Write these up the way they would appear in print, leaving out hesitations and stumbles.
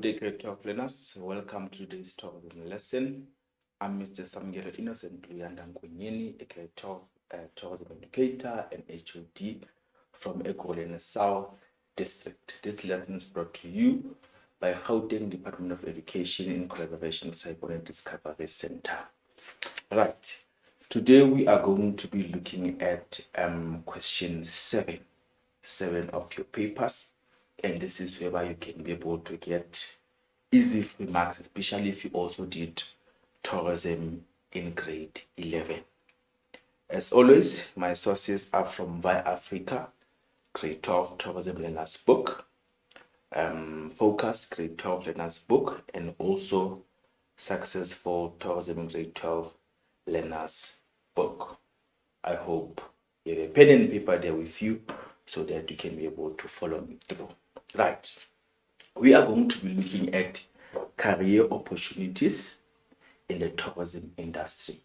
day, grade 12 learners. Welcome to today's tourism lesson. I'm Mr. Samgero Innocent Luyanda Nkwenyeni, a grade 12 tourism educator and HOD from Ekurhuleni South District. This lesson is brought to you by Gauteng Department of Education in Collaboration Cyber Discovery Center. Right. Today we are going to be looking at question 7 of your papers. And this is where you can be able to get easy free marks, especially if you also did tourism in grade 11. As always, my sources are from Via Africa, grade 12 tourism learners book, Focus grade 12 learners book, and also Successful tourism grade 12 learners book. I hope you have a pen and paper there with you so that you can be able to follow me through. Right, we are going to be looking at career opportunities in the tourism industry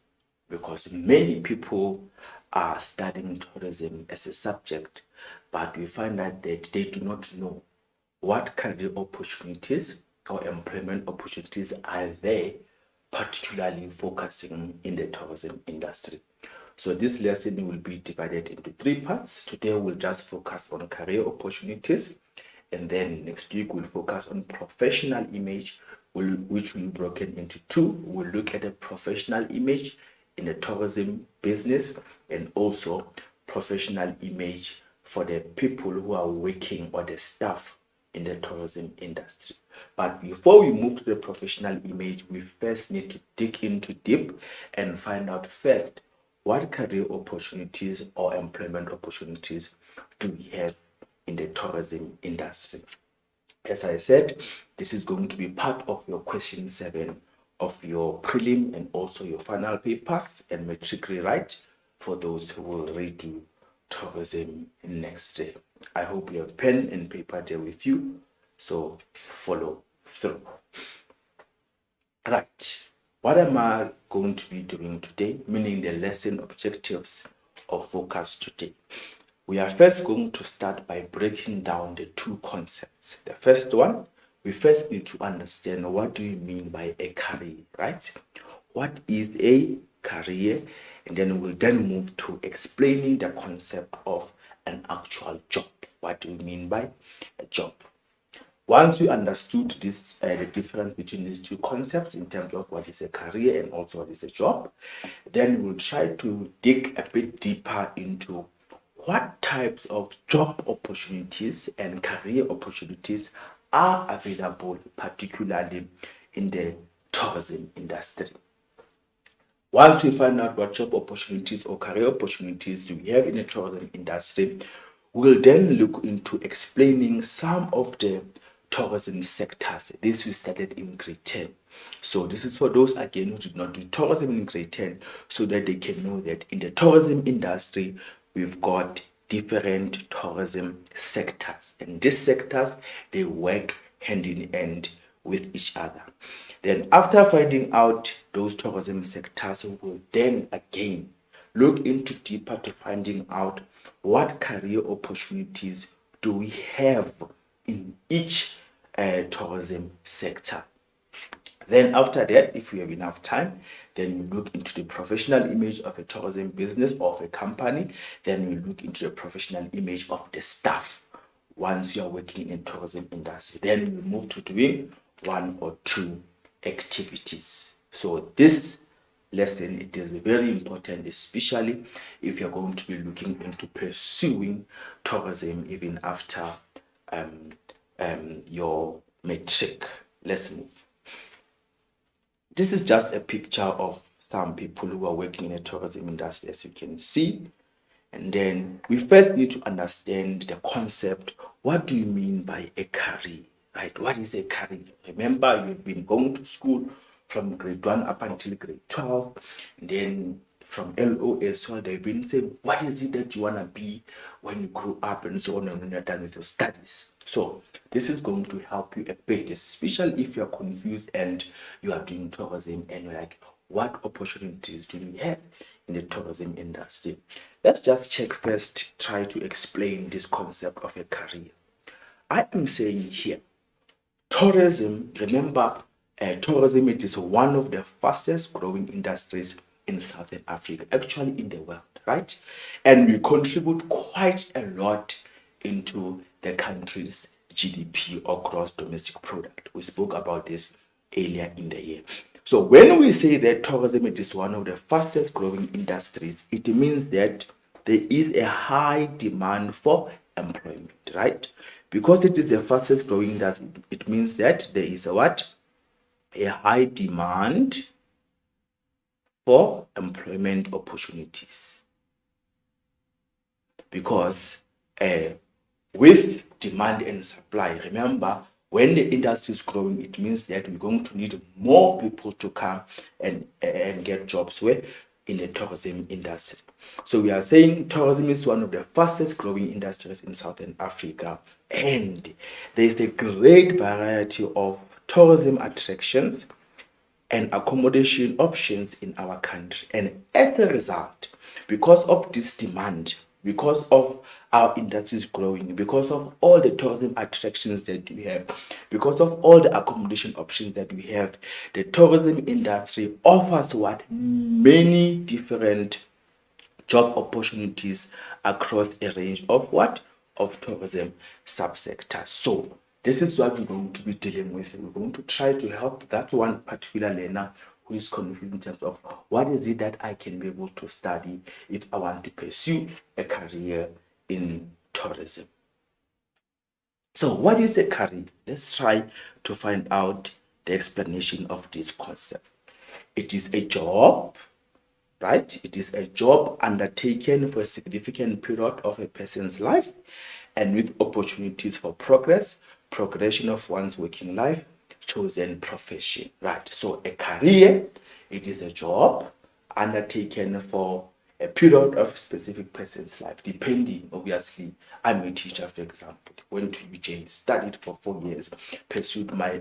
because many people are studying tourism as a subject, but we find out that they do not know what career opportunities or employment opportunities are there, particularly focusing in the tourism industry. So this lesson will be divided into 3 parts. Today we'll just focus on career opportunities, and then next week we'll focus on professional image, which will be broken into 2. We'll look at a professional image in the tourism business and also professional image for the people who are working or the staff in the tourism industry. But before we move to the professional image, we first need to dig into deep and find out first what career opportunities or employment opportunities do we have in the tourism industry. As I said, this is going to be part of your question 7 of your prelim and also your final papers and matric rewrite for those who will redo tourism next day. I hope you have pen and paper there with you, so follow through. Right, what am I going to be doing today, meaning the lesson objectives or focus today? We are first going to start by breaking down the 2 concepts. The first one, we first need to understand what do you mean by a career, right? What is a career? And then we'll then move to explaining the concept of an actual job. What do you mean by a job? Once we understood this, the difference between these 2 concepts in terms of what is a career and also what is a job, then we'll try to dig a bit deeper into what types of job opportunities and career opportunities are available, particularly in the tourism industry. Once we find out what job opportunities or career opportunities do we have in the tourism industry, we'll then look into explaining some of the tourism sectors. This we started in grade 10. So this is for those again who did not do tourism in grade 10, so that they can know that in the tourism industry we've got different tourism sectors, and these sectors, they work hand in hand with each other. Then after finding out those tourism sectors, we will then again look into deeper to finding out what career opportunities do we have in each tourism sector. Then after that, if we have enough time, then we look into the professional image of a tourism business or of a company. Then we look into the professional image of the staff once you are working in tourism industry. Then we move to doing 1 or 2 activities. So this lesson, it is very important, especially if you're going to be looking into pursuing tourism even after your matric. Let's move. This is just a picture of some people who are working in the tourism industry, as you can see. And then we first need to understand the concept. What do you mean by a career, right? What is a career? Remember, you've been going to school from grade 1 up until grade 12. And then from LO as well, they've been saying, what is it that you want to be when you grow up and so on, and when you're done with your studies? So this is going to help you a bit, especially if you're confused and you are doing tourism and you're like, what opportunities do we have in the tourism industry? Let's just check first, try to explain this concept of a career. I am saying here tourism, remember, tourism, it is one of the fastest growing industries in Southern Africa, actually in the world, right? And we contribute quite a lot into the country's GDP or gross domestic product. We spoke about this earlier in the year. So when we say that tourism it is one of the fastest growing industries, it means that there is a high demand for employment, right? Because it is the fastest growing industry, it means that there is a what? A high demand for employment opportunities. Because with demand and supply, remember, when the industry is growing, it means that we're going to need more people to come and get jobs where in the tourism industry. So we are saying tourism is one of the fastest growing industries in Southern Africa, and there is a great variety of tourism attractions and accommodation options in our country. And as a result, because of this demand, because of our industries growing, because of all the tourism attractions that we have, because of all the accommodation options that we have, the tourism industry offers what? Many different job opportunities across a range of what? Of tourism subsectors. So this is what we're going to be dealing with. We're going to try to help that one particular learner who is confused in terms of what is it that I can be able to study if I want to pursue a career in tourism. So what is a career? Let's try to find out the explanation of this concept. It is a job, right? It is a job undertaken for a significant period of a person's life and with opportunities for progression of one's working life, chosen profession, right? So a career, it is a job undertaken for a period of a specific person's life, depending, obviously, I'm a teacher, for example, went to UJ, studied for 4 years, pursued my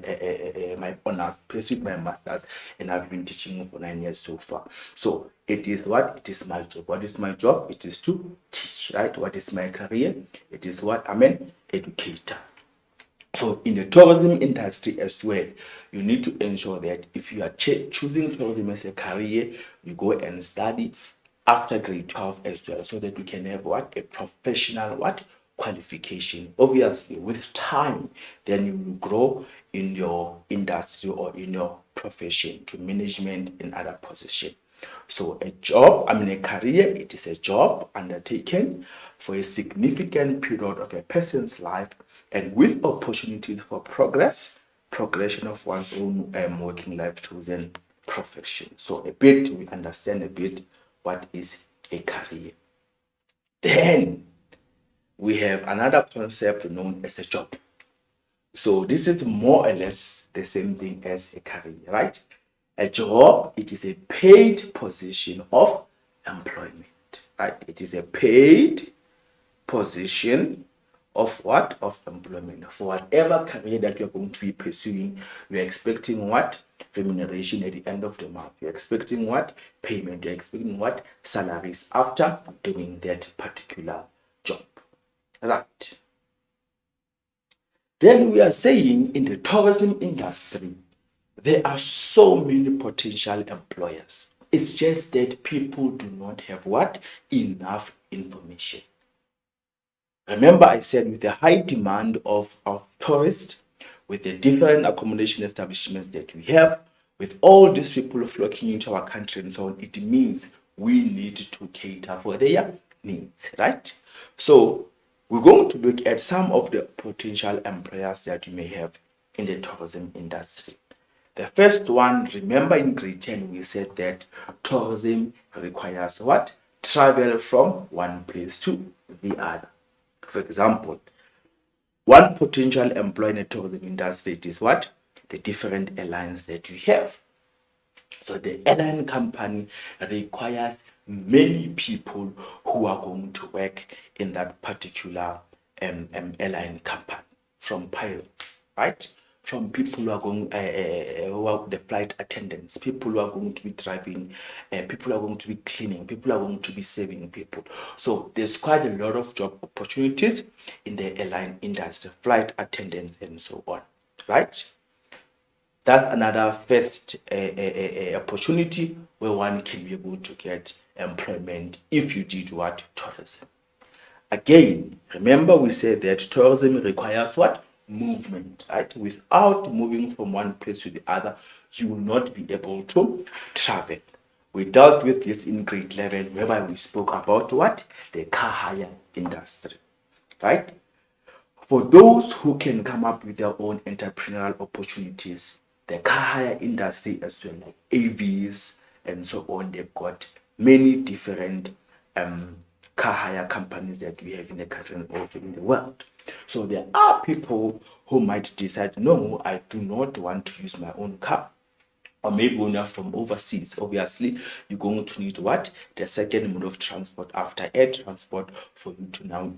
my honors, pursued my masters, and I've been teaching for 9 years so far. So it is what? It is my job. What is my job? It is to teach, right? What is my career? It is what? I'm an educator. So in the tourism industry as well, you need to ensure that if you are choosing tourism as a career, you go and study after grade 12 as well, so that you can have what? A professional what? Qualification. Obviously, with time, then you will grow in your industry or in your profession to management and other position. So a job, a career, it is a job undertaken for a significant period of a person's life and with opportunities for progression of one's own working life chosen profession. So we understand a bit what is a career. Then we have another concept known as a job. So this is more or less the same thing as a career, right? A job, it is a paid position of employment, right? It is a paid position of what? Of employment. For whatever career that you're going to be pursuing, you're expecting what? Remuneration at the end of the month. You're expecting what? Payment. You're expecting what? Salaries after doing that particular job. Right. Then we are saying in the tourism industry, there are so many potential employers. It's just that people do not have what? Enough information. Remember, I said with the high demand of tourists, with the different accommodation establishments that we have, with all these people flocking into our country and so on, it means we need to cater for their needs, right? So we're going to look at some of the potential employers that you may have in the tourism industry. The first one, remember in grade 10, we said that tourism requires what? Travel from one place to the other. For example, one potential employer in the tourism industry is what? The different airlines that you have. So the airline company requires many people who are going to work in that particular airline company, from pilots, right? From people who are going, who are the flight attendants, people who are going to be driving, people who are going to be cleaning, people who are going to be saving people. So there's quite a lot of job opportunities in the airline industry, flight attendants and so on. right? That's another first opportunity where one can be able to get employment if you did what? Tourism. Again, remember we said that tourism requires what? Movement, right? Without moving from one place to the other, you will not be able to travel. We dealt with this in grade 11, whereby we spoke about what? The car hire industry, right? For those who can come up with their own entrepreneurial opportunities, the car hire industry as well, like AVs and so on, they've got many different car hire companies that we have in the country and also in the world. So there are people who might decide, no, I do not want to use my own car. Or maybe when you're from overseas, obviously you're going to need what? The second mode of transport after air transport for you to now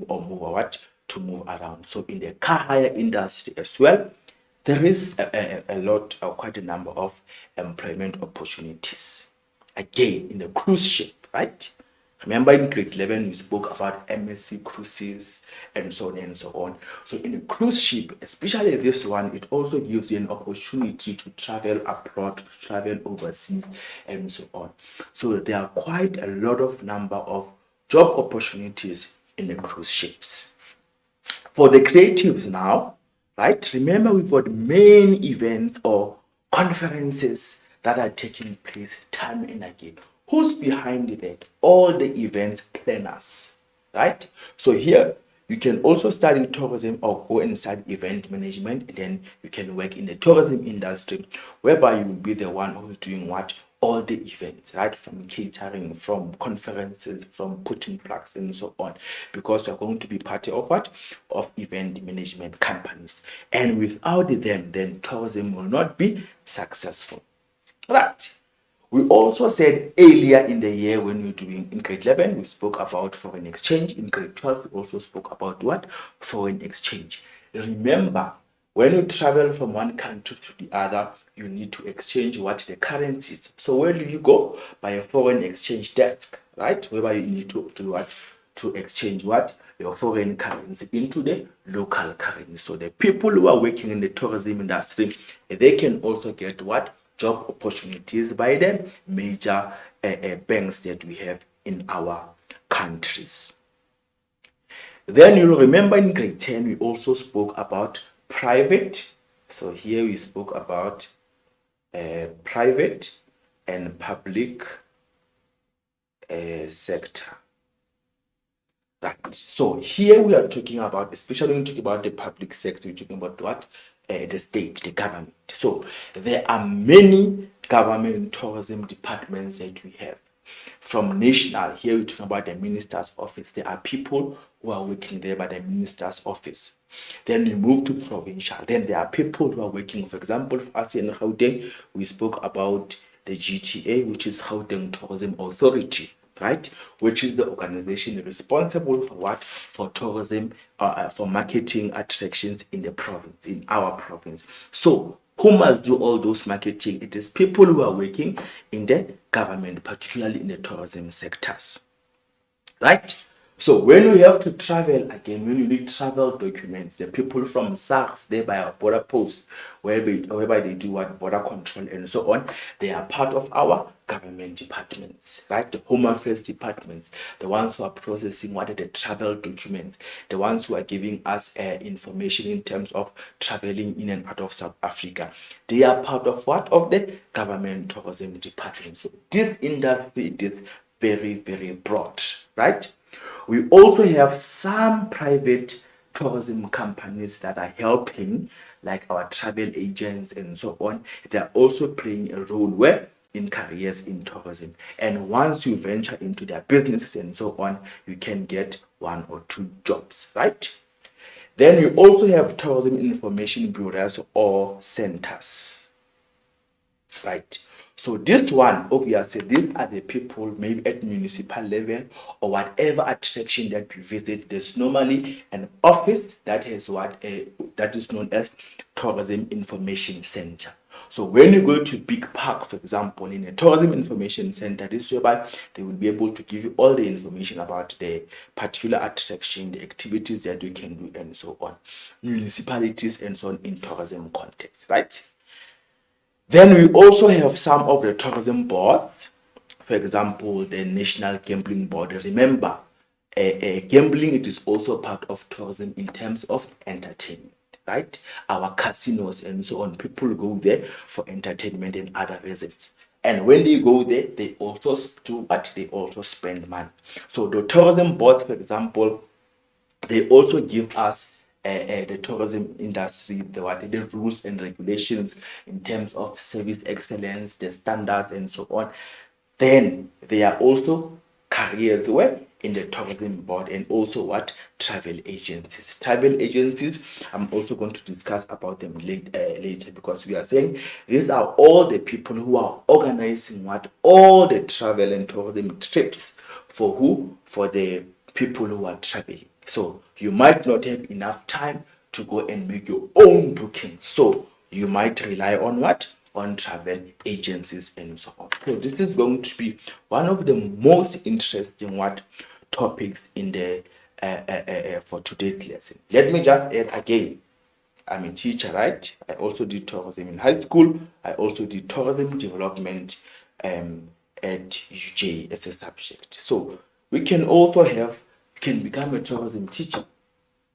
or move or what? To move around. So in the car hire industry as well, there is a lot or quite a number of employment opportunities. Again, in the cruise ship, right? Remember in grade 11, we spoke about MSC cruises and so on and so on. So in a cruise ship, especially this one, it also gives you an opportunity to travel abroad, to travel overseas and so on. So there are quite a lot of number of job opportunities in the cruise ships. For the creatives now, right? Remember we've got main events or conferences that are taking place time and again. Who's behind that? All the events planners, right? So here you can also study tourism or go and study event management, and then you can work in the tourism industry, whereby you will be the one who's doing what? All the events, right? From catering, from conferences, from putting flags and so on, because you're going to be part of what? Of event management companies. And without them, then tourism will not be successful, right? We also said earlier in the year when we were doing in grade 11, we spoke about foreign exchange. In grade 12, we also spoke about what? Foreign exchange. Remember, when you travel from one country to the other, you need to exchange what? The currencies. So where do you go? By a foreign exchange desk, right? Whereby you need to do what? To exchange what? Your foreign currency into the local currency. So the people who are working in the tourism industry, they can also get what? Job opportunities by the major banks that we have in our countries. Then you'll remember in grade 10 we also spoke about private. So here we spoke about private and public sector. Right. So here we are talking about, especially when we talk about the public sector, we're talking about what? The state, the government. So there are many government tourism departments that we have. From national, here we're talking about the minister's office. There are people who are working there by the minister's office. Then we move to provincial. Then there are people who are working, for example, for us in Gauteng, we spoke about the GTA, which is Gauteng Tourism Authority, right? Which is the organization responsible for what? For tourism, for marketing attractions in the province, in our province. So who must do all those marketing? It is people who are working in the government, particularly in the tourism sectors, right? So when you have to travel again, when you need travel documents, the people from SARS, they by our border post, whereby they do what? Border control and so on, they are part of our government departments, right? The Home Affairs departments, the ones who are processing what are the travel documents, the ones who are giving us information in terms of traveling in and out of South Africa. They are part of what? Of the government tourism department. So this industry is very, very broad, right? We also have some private tourism companies that are helping, like our travel agents and so on. They're also playing a role where in careers in tourism. And once you venture into their businesses and so on, you can get 1 or 2 jobs, right? Then you also have tourism information bureaus or centers, right? So this one, obviously, these are the people maybe at municipal level or whatever attraction that we visit. There's normally an office that has what that is known as tourism information center. So when you go to Big Park, for example, in a tourism information center, this whereby they will be able to give you all the information about the particular attraction, the activities that you can do, and so on. Municipalities and so on in tourism context, right? Then we also have some of the tourism boards. For example, the National Gambling Board. Remember, gambling, it is also part of tourism in terms of entertainment, right? Our casinos and so on, people go there for entertainment and other reasons. And when they go there, they also do what? They also spend money. So the tourism board, for example, they also give us the tourism industry, the rules and regulations in terms of service excellence, the standards, and so on. Then there are also careers where in the tourism board, and also what? Travel agencies. Travel agencies, I'm also going to discuss about them later, because we are saying these are all the people who are organizing what? All the travel and tourism trips. For who? For the people who are traveling. So you might not have enough time to go and make your own booking. So you might rely on what? On travel agencies and so on. So this is going to be one of the most interesting what topics in the for today's lesson. Let me just add again. I'm a teacher, right? I also did tourism in high school. I also did tourism development at UJ as a subject. So we can also have, you can become a tourism teacher.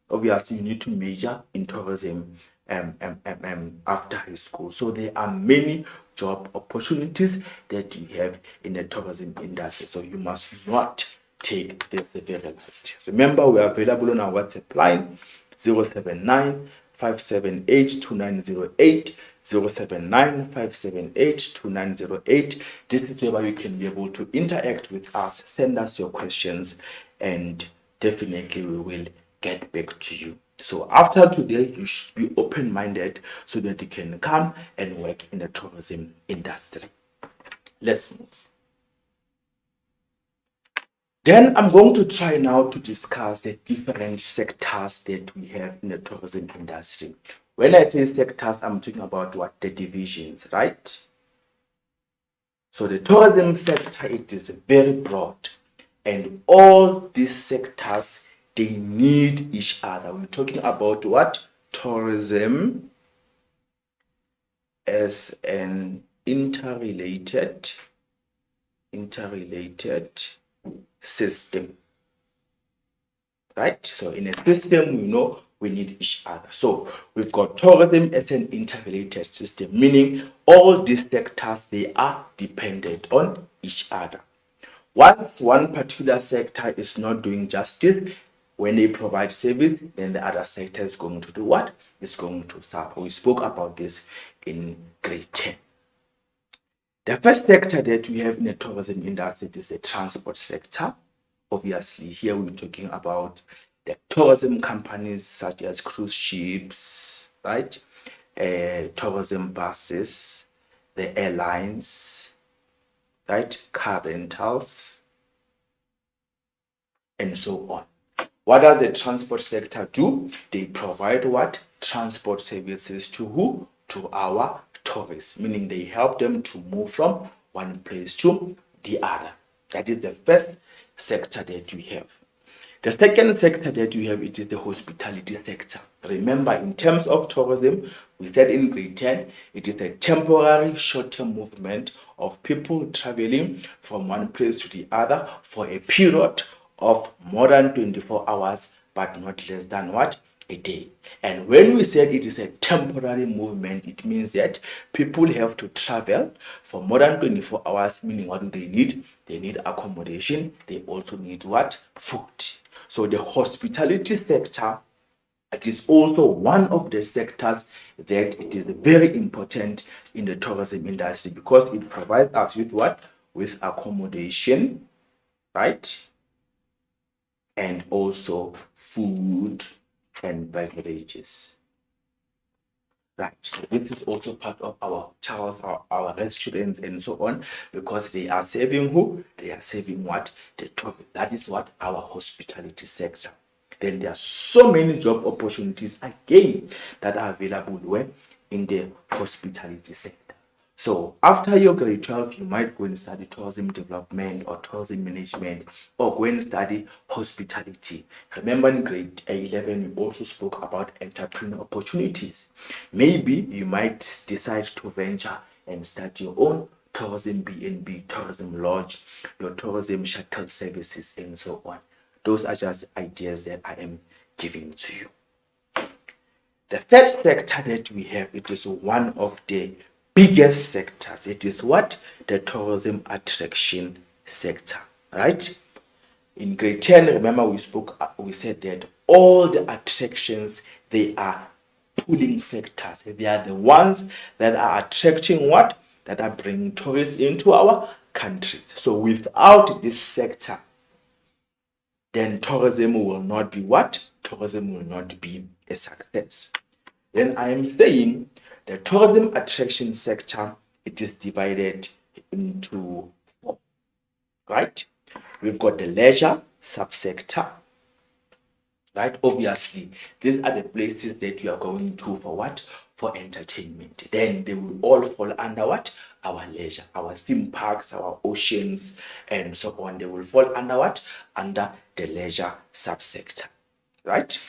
Obviously, you need to major in tourism after high school. So there are many job opportunities that you have in the tourism industry. So you must not take this very light. Remember, we are available on our WhatsApp line 079 578 2908. 079-578-2908. This is where you can be able to interact with us, send us your questions, and definitely we will get back to you. So after today, you should be open-minded so that you can come and work in the tourism industry. Let's move. Then I'm going to try now to discuss the different sectors that we have in the tourism industry. When I say sectors, I'm talking about what? The divisions, right? So the tourism sector, it is very broad, and all these sectors, they need each other. We're talking about what? Tourism as an interrelated system, right? So in a system, we know we need each other. So we've got tourism as an interrelated system, meaning all these sectors, they are dependent on each other. Once one particular sector is not doing justice, when they provide service, then the other sector is going to do what? It's going to suffer. We spoke about this in grade 10. The first sector that we have in the tourism industry is the transport sector. Obviously, here we're talking about the tourism companies such as cruise ships, right? Tourism buses, the airlines, right? Car rentals, and so on. What does the transport sector do? They provide what? Transport services to who? To our tourists, meaning they help them to move from one place to the other. That is the first sector that we have. The second sector that we have, it is the hospitality sector. Remember, in terms of tourism, we said in grade 10, it is a temporary short-term movement of people traveling from one place to the other for a period of more than 24 hours, but not less than what? A day. And when we said it is a temporary movement, it means that people have to travel for more than 24 hours, meaning what do they need? They need accommodation. They also need what? Food. So the hospitality sector, it is also one of the sectors that it is very important in the tourism industry, because it provides us with what? With accommodation, right? And also food and beverages. Right, so this is also part of our hotels, our restaurants, and so on, because they are serving who? They are serving what? The tourist. That is what? Our hospitality sector. Then there are so many job opportunities again that are available where? In the hospitality sector. So after your grade 12, you might go and study tourism development or tourism management, or go and study hospitality. Remember in grade 11, we also spoke about entrepreneur opportunities. Maybe you might decide to venture and start your own tourism B&B, tourism lodge, your tourism shuttle services, and so on. Those are just ideas that I am giving to you. The third sector that we have, it is one of the biggest sectors. It is what? The tourism attraction sector, right? In grade 10, remember we said that all the attractions, they are pulling factors. They are the ones that are attracting what? That are bringing tourists into our countries. So without this sector, then tourism will not be what? Tourism will not be a success. Then I am saying the tourism attraction sector, it is divided into four, right? We've got the leisure subsector, right? Obviously, these are the places that you are going to for what? For entertainment. Then they will all fall under what? Our leisure, our theme parks, our oceans, and so on. They will fall under what? Under the leisure subsector, right?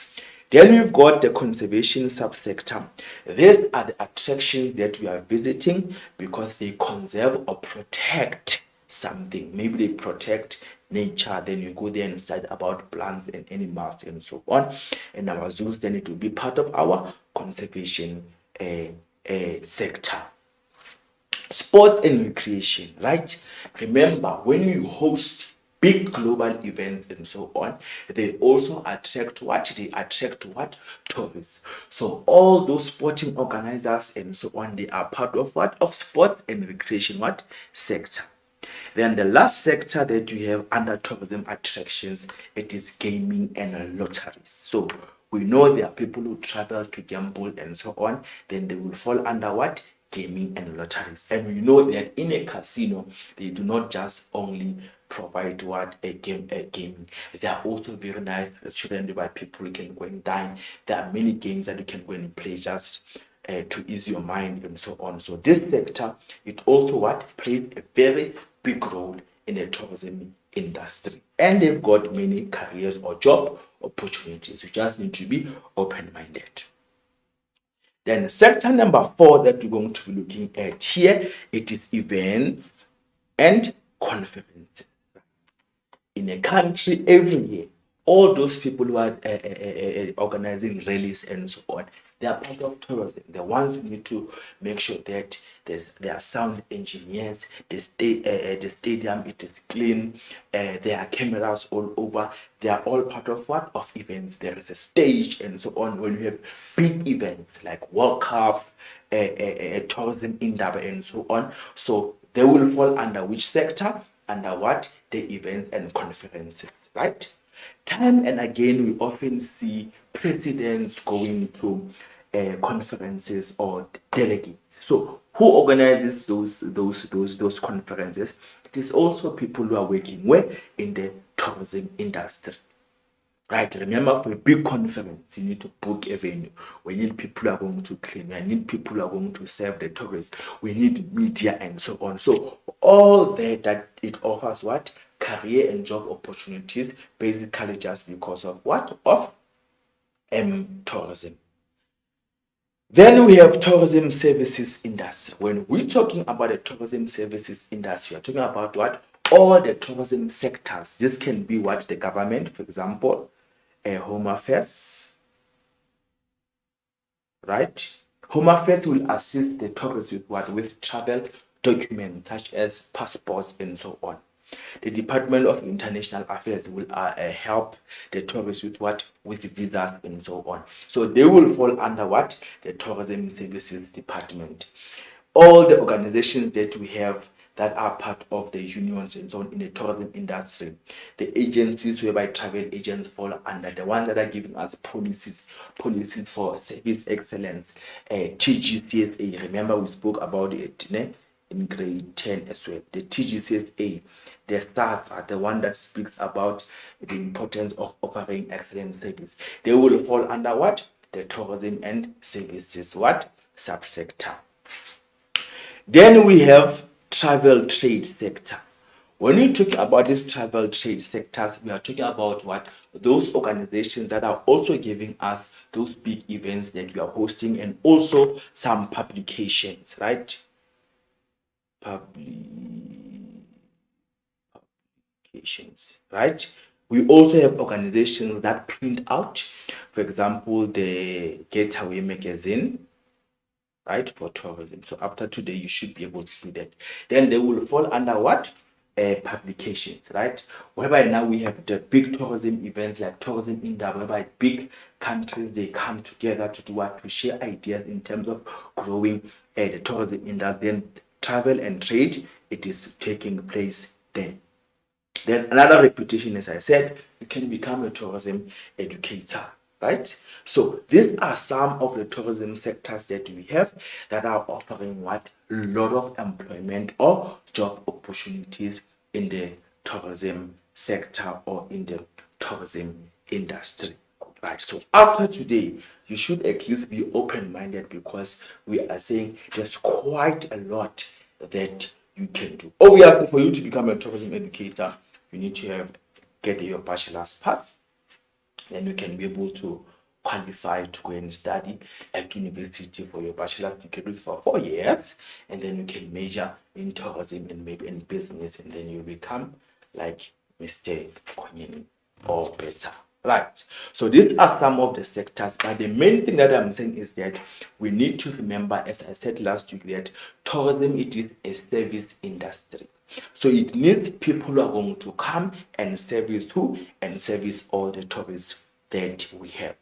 Then we've got the conservation subsector. These are the attractions that we are visiting because they conserve or protect something. Maybe they protect nature. Then you go there and study about plants and animals and so on. And our zoos, then it will be part of our conservation sector. Sports and recreation, right? Remember, when you host big global events and so on, they also attract what? They attract what? Tourists. So all those sporting organizers and so on, they are part of what? Of sports and recreation what? Sector. Then the last sector that we have under tourism attractions, it is gaming and lotteries. So we know there are people who travel to gamble and so on, then they will fall under what? Gaming and lotteries. And we know that in a casino, they do not just only provide what? A gaming. There are also very nice restaurants where people can go and dine. There are many games that you can go and play just to ease your mind and so on. So this sector, it also what? Plays a very big role in the tourism industry. And they've got many careers or job opportunities. You just need to be open-minded. Then sector number 4 that we're going to be looking at here, it is events and conferences. In a country, every year, all those people who are organizing rallies and so on, they are part of tourism. The ones who need to make sure that there are sound engineers, the stadium it is clean, there are cameras all over. They are all part of what? Of events. There is a stage and so on. When you have big events like World Cup, tourism Indaba and so on, so they will fall under which sector? Under what? The events and conferences, right? Time and again, we often see presidents going to conferences or delegates. So who organizes those conferences? It is also people who are working where? In the tourism industry. Right, remember for a big conference, you need to book a venue. We need people who are going to clean. We need people who are going to serve the tourists. We need media and so on. So all that it offers what? Career and job opportunities, basically just because of what? Of tourism. Then we have tourism services industry. When we're talking about the tourism services industry, we're talking about what? All the tourism sectors. This can be what? The government, for example, Home Affairs, right? Home Affairs will assist the tourists with what? With travel documents such as passports and so on. The Department of International Affairs will help the tourists with what? With visas and so on. So they will fall under what? The Tourism Services Department. All the organizations that we have that are part of the unions and so on in the tourism industry, the agencies whereby travel agents fall under, the ones that are giving us policies for service excellence, TGCSA. Remember we spoke about it in grade 10 as well. The TGCSA, the stats are the one that speaks about the importance of offering excellent service. They will fall under what? The tourism and services what? Subsector. Then we have travel trade sector. When we talk about these travel trade sectors, we are talking about what? Those organizations that are also giving us those big events that we are hosting, and also some publications, right? Publications, right? We also have organizations that print out, for example, the Getaway magazine, right, for tourism. So after today, you should be able to do that. Then they will fall under what? Publications, right? Whereby now we have the big tourism events like Tourism India, whereby big countries they come together to do what? To share ideas in terms of growing the tourism industry. Then travel and trade, it is taking place there. Then another reputation, as I said, you can become a tourism educator, right? So these are some of the tourism sectors that we have that are offering what? A lot of employment or job opportunities in the tourism sector or in the tourism industry. Right. So after today, you should at least be open-minded, because we are saying there's quite a lot that you can do. Obviously, for you to become a tourism educator, you need to get your bachelor's pass. Then you can be able to qualify to go and study at university for your bachelor's degrees for 4 years, and then you can major in tourism and maybe in business, and then you become like Mr. Konyeni or better. Right. So these are some of the sectors, but the main thing that I'm saying is that we need to remember, as I said last week, that tourism, it is a service industry. So it needs people who are going to come and service who? And service all the tourists that we have.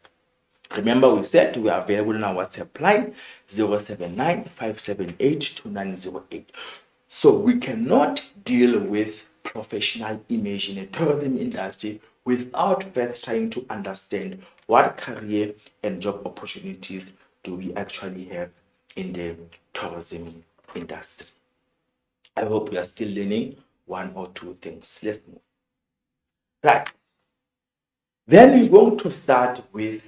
Remember, we said we are available on our WhatsApp line 079 578 2908. So we cannot deal with professional image in the tourism industry without first trying to understand what career and job opportunities do we actually have in the tourism industry. I hope you are still learning one or two things. Let's move. Right. Then we're going to start with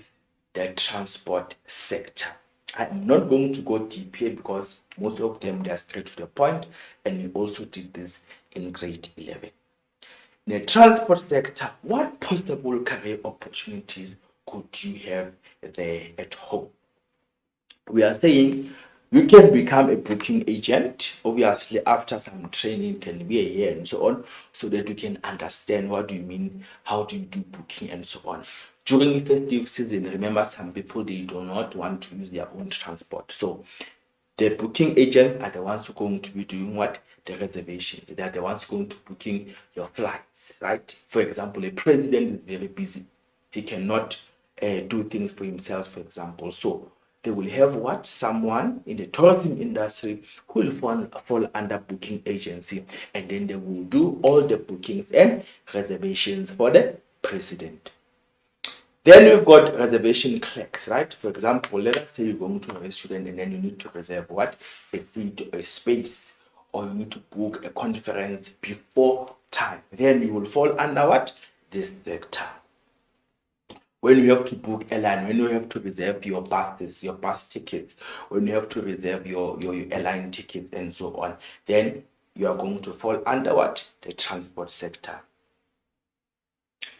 the transport sector. I'm not going to go deep here because most of them they are straight to the point, and we also did this in grade 11. In the transport sector, what possible career opportunities could you have there at home? We are saying you can become a booking agent, obviously after some training, can be a year and so on, so that you can understand what do you mean, how do you do booking and so on. During festive season, remember, some people they do not want to use their own transport. So the booking agents are the ones who are going to be doing what? The reservations. They are the ones going to booking your flights, right? For example, a president is very busy. He cannot do things for himself, for example. So they will have what? Someone in the tourism industry who will fall under booking agency, and then they will do all the bookings and reservations for the president. Then we've got reservation clerks, right? For example, let us say you're going to a restaurant and then you need to reserve what? A seat or a space, or you need to book a conference before time. Then you will fall under what? This sector. When you have to book airline, when you have to reserve your buses, your bus tickets, when you have to reserve your airline tickets and so on, then you are going to fall under what? The transport sector.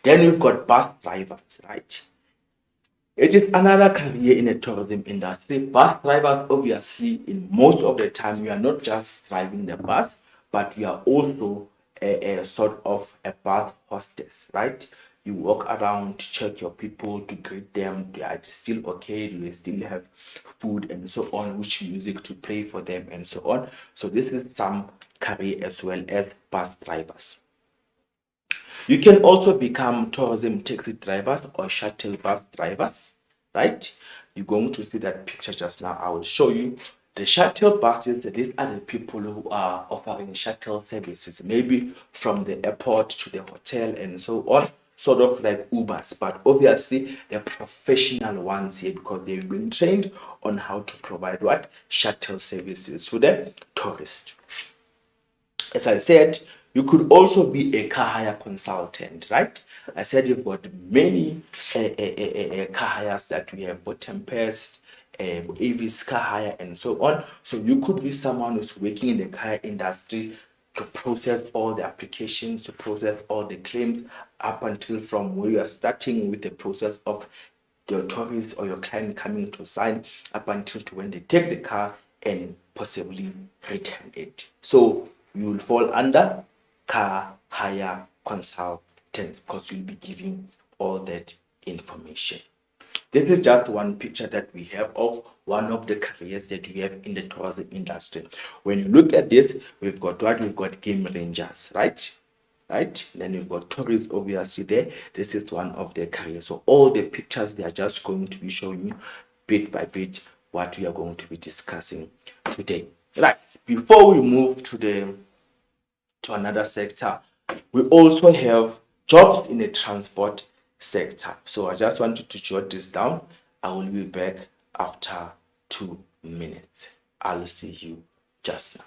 Then we've got bus drivers, right? It is another career in the tourism industry. Bus drivers, obviously, in most of the time, we are not just driving the bus, but we are also a sort of a bus hostess, right? You walk around to check your people, to greet them. They are still okay? Do they still have food and so on? Which music to play for them and so on? So this is some career as well as bus drivers. You can also become tourism taxi drivers or shuttle bus drivers, right? You're going to see that picture just now. I will show you the shuttle buses. These are the people who are offering shuttle services, maybe from the airport to the hotel and so on, sort of like Ubers, but obviously they're professional ones here because they've been trained on how to provide what? Shuttle services to the tourist. As I said, you could also be a car hire consultant, right? I said you've got many car hires that we have for Tempest, Avis car hire and so on. So you could be someone who's working in the car industry to process all the applications, to process all the claims up until from where you are starting with the process of your tourist or your client coming to sign up until to when they take the car and possibly return it. So you will fall under car hire consultants because you'll be giving all that information. This is just one picture that we have of one of the careers that we have in the tourism industry. When you look at this, we've got what? We've got game rangers, right? Right? Then we've got tourists, obviously there. This is one of their careers. So all the pictures, they are just going to be showing you bit by bit what we are going to be discussing today. Right. Before we move to another sector, we also have jobs in the transport sector. So I just want you to jot this down. I will be back after 2 minutes. I'll see you just now.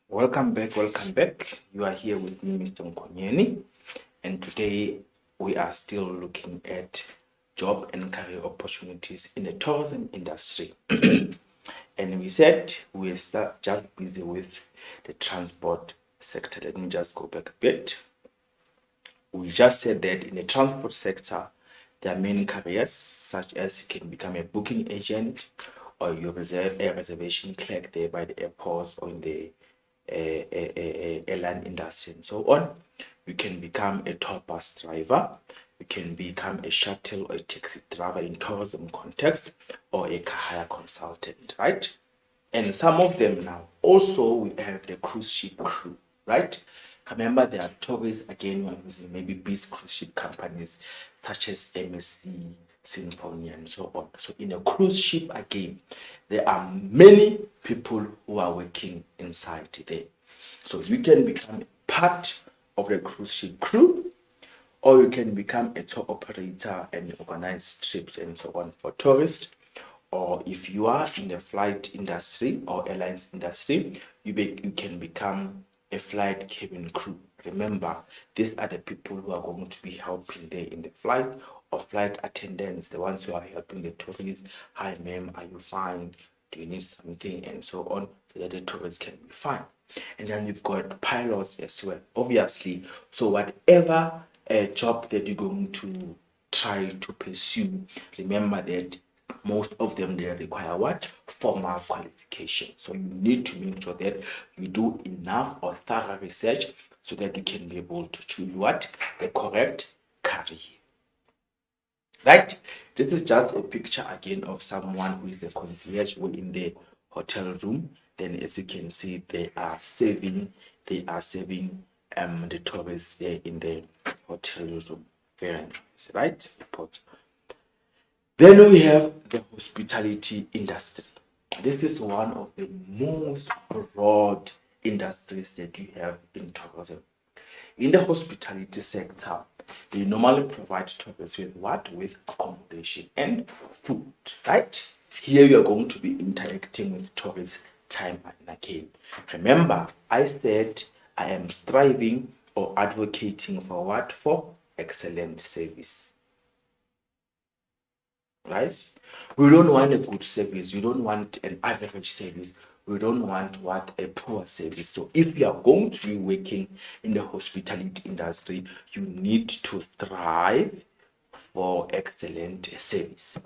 Welcome back, welcome back. You are here with me, Mr. Nkonyeni, and today we are still looking at job and career opportunities in the tourism industry. And we said we start just busy with the transport sector. Let me just go back a bit. We just said that in the transport sector, there are many careers, such as you can become a booking agent or you reserve a reservation clerk there by the airports or in the airline industry and so on. You can become a tour bus driver. You can become a shuttle or a taxi driver in tourism context or a car hire consultant, right? And some of them now also we have the cruise ship crew, right? Remember, there are tourists again who are using maybe big cruise ship companies such as MSC, Symphony, and so on. So in a cruise ship again, there are many people who are working inside there. So you can become part of the cruise ship crew, or you can become a tour operator and organize trips and so on for tourists. Or if you are in the flight industry or airlines industry, you can become a flight cabin crew. Remember, these are the people who are going to be helping there in the flight, or flight attendants, the ones who are helping the tourists. Hi, ma'am, are you fine? Do you need something? And so on, so that the tourists can be fine. And then you've got pilots as well, obviously. So whatever job that you're going to try to pursue, remember that most of them, they require what? Formal qualification. So you need to make sure that you do enough or thorough research so that you can be able to choose what? The correct career. right? This is just a picture again of someone who is a concierge who in the hotel room. Then as you can see, they are serving the tourists there in the hotel room. Very nice, right? Then we have the hospitality industry. This is one of the most broad industries that you have in tourism. In the hospitality sector, they normally provide tourists with what? With accommodation and food, right? Here you are going to be interacting with tourists time and again. Remember, I said I am striving or advocating for what? For excellent service. Right? We don't want a good service. We don't want an average service. We don't want what? A poor service. So if you are going to be working in the hospitality industry, you need to strive for excellent service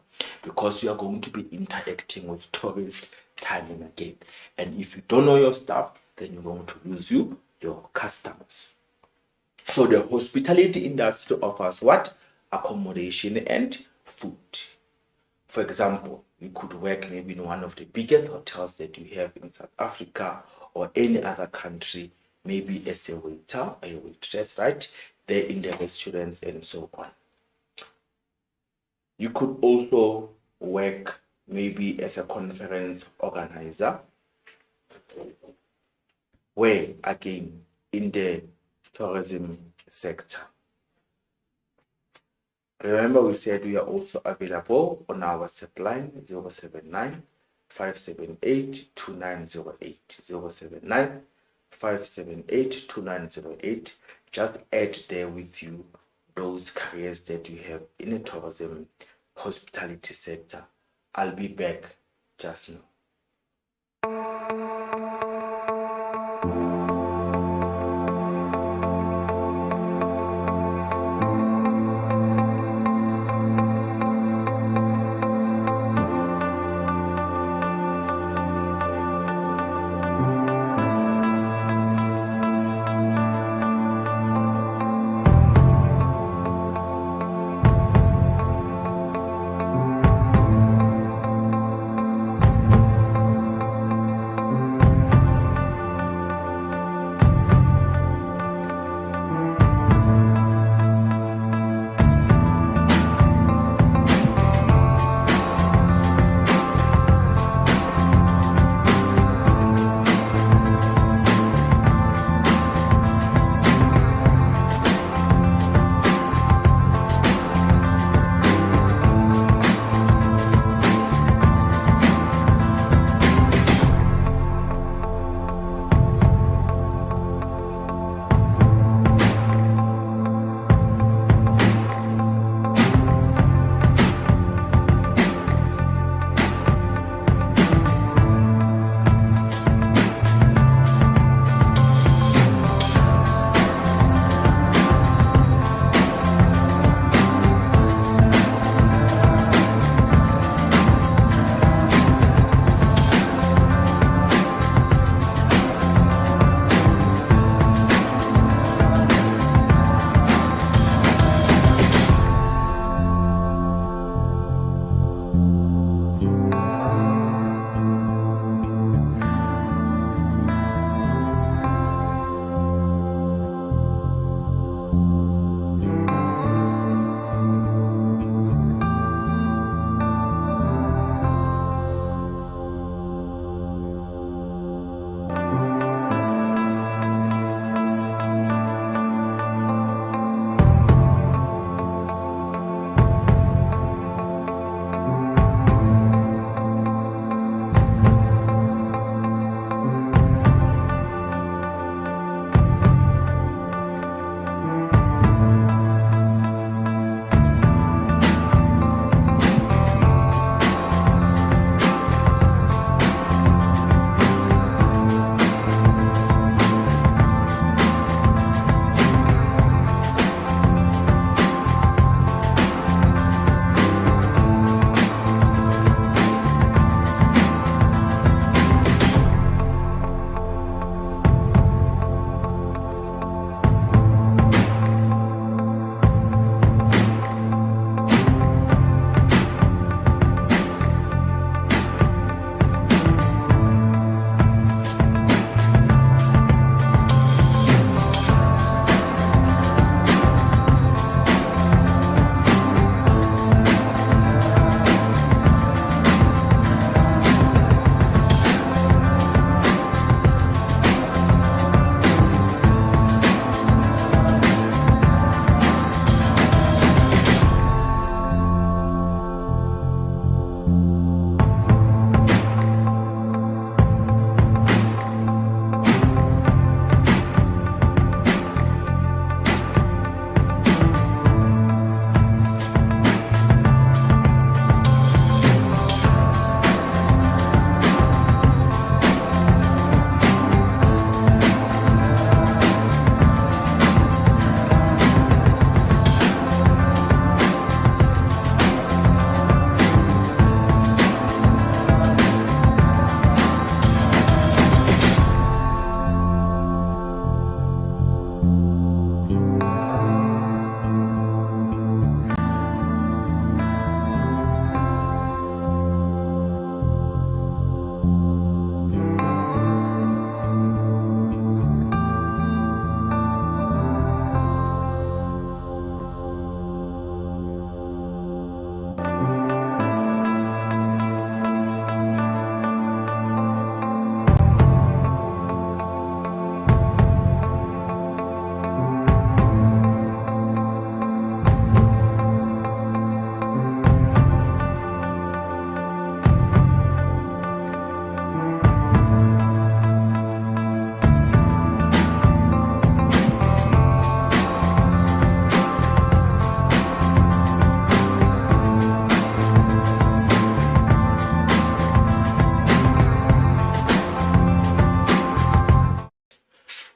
because you are going to be interacting with tourists time and again. And if you don't know your stuff, then you're going to lose your customers. So the hospitality industry offers what? Accommodation and food. For example, you could work maybe in one of the biggest hotels that you have in South Africa or any other country, maybe as a waiter or a waitress, right? There in the restaurants and so on. You could also work maybe as a conference organizer, where again in the tourism sector. Remember, we said we are also available on our WhatsApp line 079 578 2908. 079 578 2908. Just add there with you those careers that you have in the tourism hospitality sector. I'll be back just now.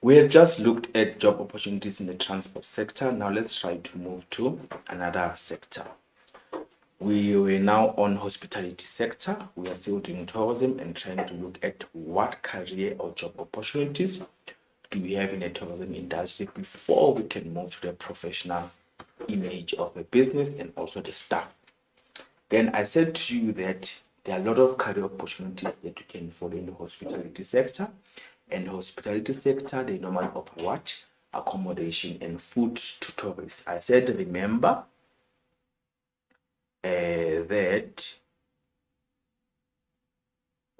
We have just looked at job opportunities in the transport sector. Now let's try to move to another sector. We were now on hospitality sector. We are still doing tourism and trying to look at what career or job opportunities do we have in the tourism industry before we can move to the professional image of a business and also the staff. Then I said to you that there are a lot of career opportunities that you can follow in the hospitality sector. And hospitality sector, they normally offer what? Accommodation and food to tourists. I said, remember that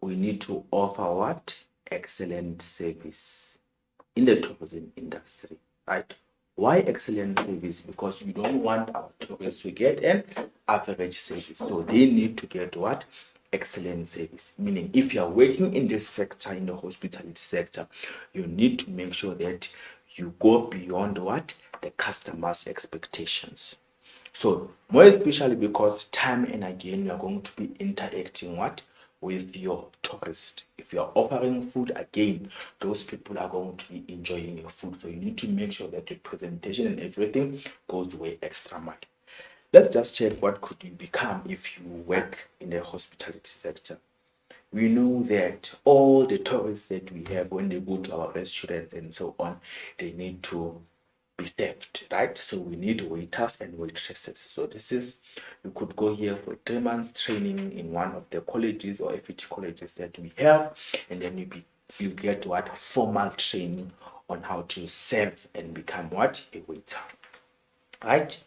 we need to offer what? Excellent service in the tourism industry, right? Why excellent service? Because we don't want our tourists to get an average service. So they need to get what? Excellent service. Meaning, if you are working in this sector, in the hospitality sector, you need to make sure that you go beyond what? The customer's expectations. So, more especially because time and again, you are going to be interacting what? With your tourist. If you are offering food again, those people are going to be enjoying your food. So you need to make sure that your presentation and everything goes way extra mile. Let's just check what could you become if you work in the hospitality sector. We know that all the tourists that we have when they go to our restaurants and so on, they need to be served, right? So we need waiters and waitresses. So this is, you could go here for 3 months training in one of the colleges or FET colleges that we have, and then you get what? Formal training on how to serve and become what? A waiter, right?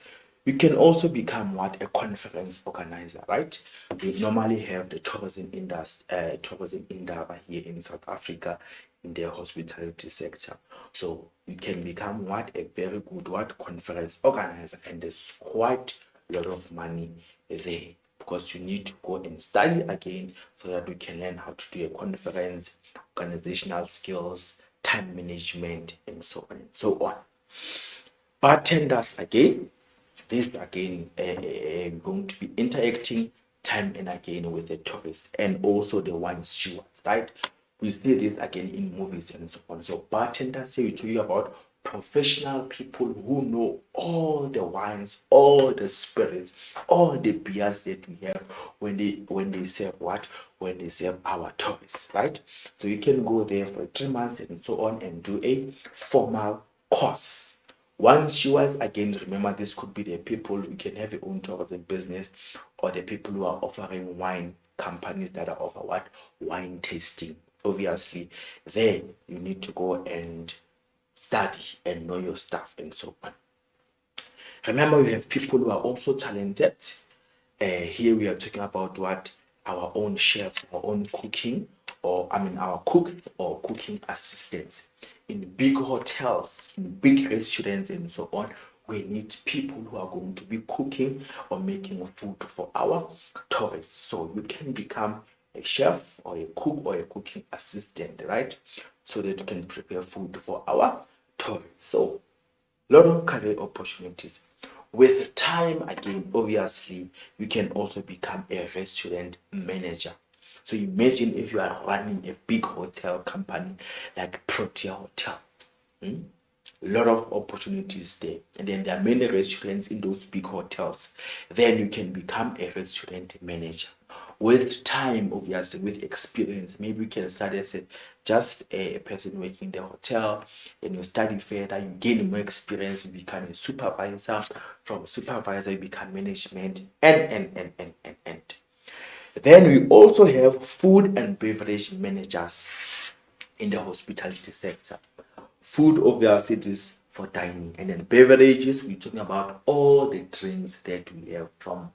You can also become what? A conference organizer, right? We normally have the tourism industry, tourism indaba here in South Africa in the hospitality sector. So you can become what? A very good what? Conference organizer, and there's quite a lot of money there because you need to go and study again so that you can learn how to do a conference, organizational skills, time management, and so on and so on. Bartenders again, this again going to be interacting time and again with the tourists and also the wine stewards, right? We see this again in movies and so on. So bartenders, say we tell you about professional people who know all the wines, all the spirits, all the beers that we have when they serve what? When they serve our tourists, right? So you can go there for 3 months and so on and do a formal course. Once you guys again remember, this could be the people you can have your own tourism business or the people who are offering wine companies that are offer what? Wine tasting. Obviously, there you need to go and study and know your stuff and so on. Remember, we have people who are also talented. Here we are talking about what? Our own chefs, our own cooking, or our cooks or cooking assistants. In big hotels, in big restaurants, and so on, we need people who are going to be cooking or making food for our tourists. So you can become a chef or a cook or a cooking assistant, right? So that you can prepare food for our tourists. So a lot of career opportunities. With time, again, obviously, you can also become a restaurant manager. So imagine if you are running a big hotel company like Protea Hotel. A lot of opportunities there. And then there are many restaurants in those big hotels. Then you can become a restaurant manager. With time, obviously, with experience, maybe you can start as just a person working in the hotel, then you study further, you gain more experience, you become a supervisor. From supervisor, you become management, and. Then we also have food and beverage managers in the hospitality sector. Food obviously is for dining, and then beverages, we're talking about all the drinks that we have, from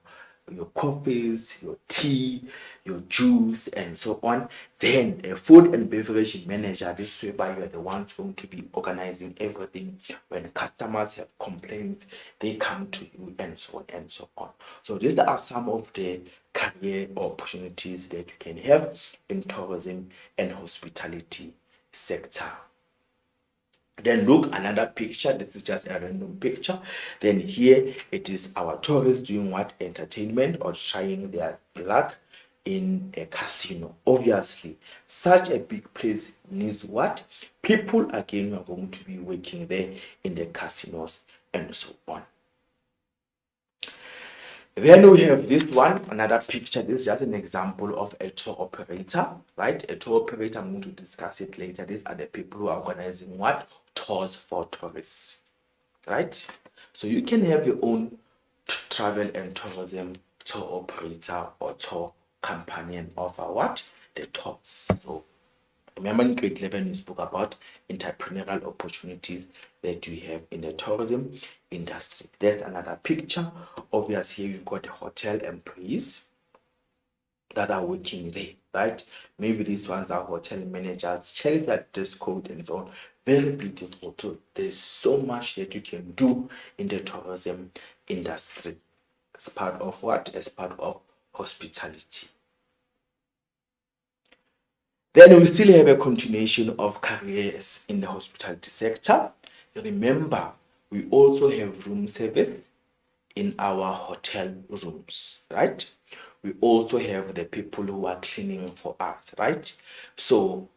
your coffees, your tea, your juice, and so on. Then a food and beverage manager, this whereby you are the ones going to be organizing everything. When customers have complaints, they come to you, and so on and so on. So these are some of the career opportunities that you can have in tourism and hospitality sector. Then look, another picture. This is just a random picture. Then here it is our tourists doing what? Entertainment or trying their luck in a casino. Obviously, such a big place needs what? people again who are going to be working there in the casinos and so on. Then we have this one, another picture. This is just an example of a tour operator, right? A tour operator, I'm going to discuss it later. These are the people who are organizing what? Tours for tourists, right? So you can have your own travel and tourism tour operator or tour company and offer what? The tours. So remember in grade 11 we spoke about entrepreneurial opportunities that you have in the tourism industry. There's another picture. Obviously, you've got the hotel employees that are working there, right? Maybe these ones are hotel managers. Check that dress code and so on. Very beautiful too. There's so much that you can do in the tourism industry as part of what? As part of hospitality. Then we still have a continuation of careers in the hospitality sector. Remember, we also have room service in our hotel rooms, right? We also have the people who are cleaning for us, right? So,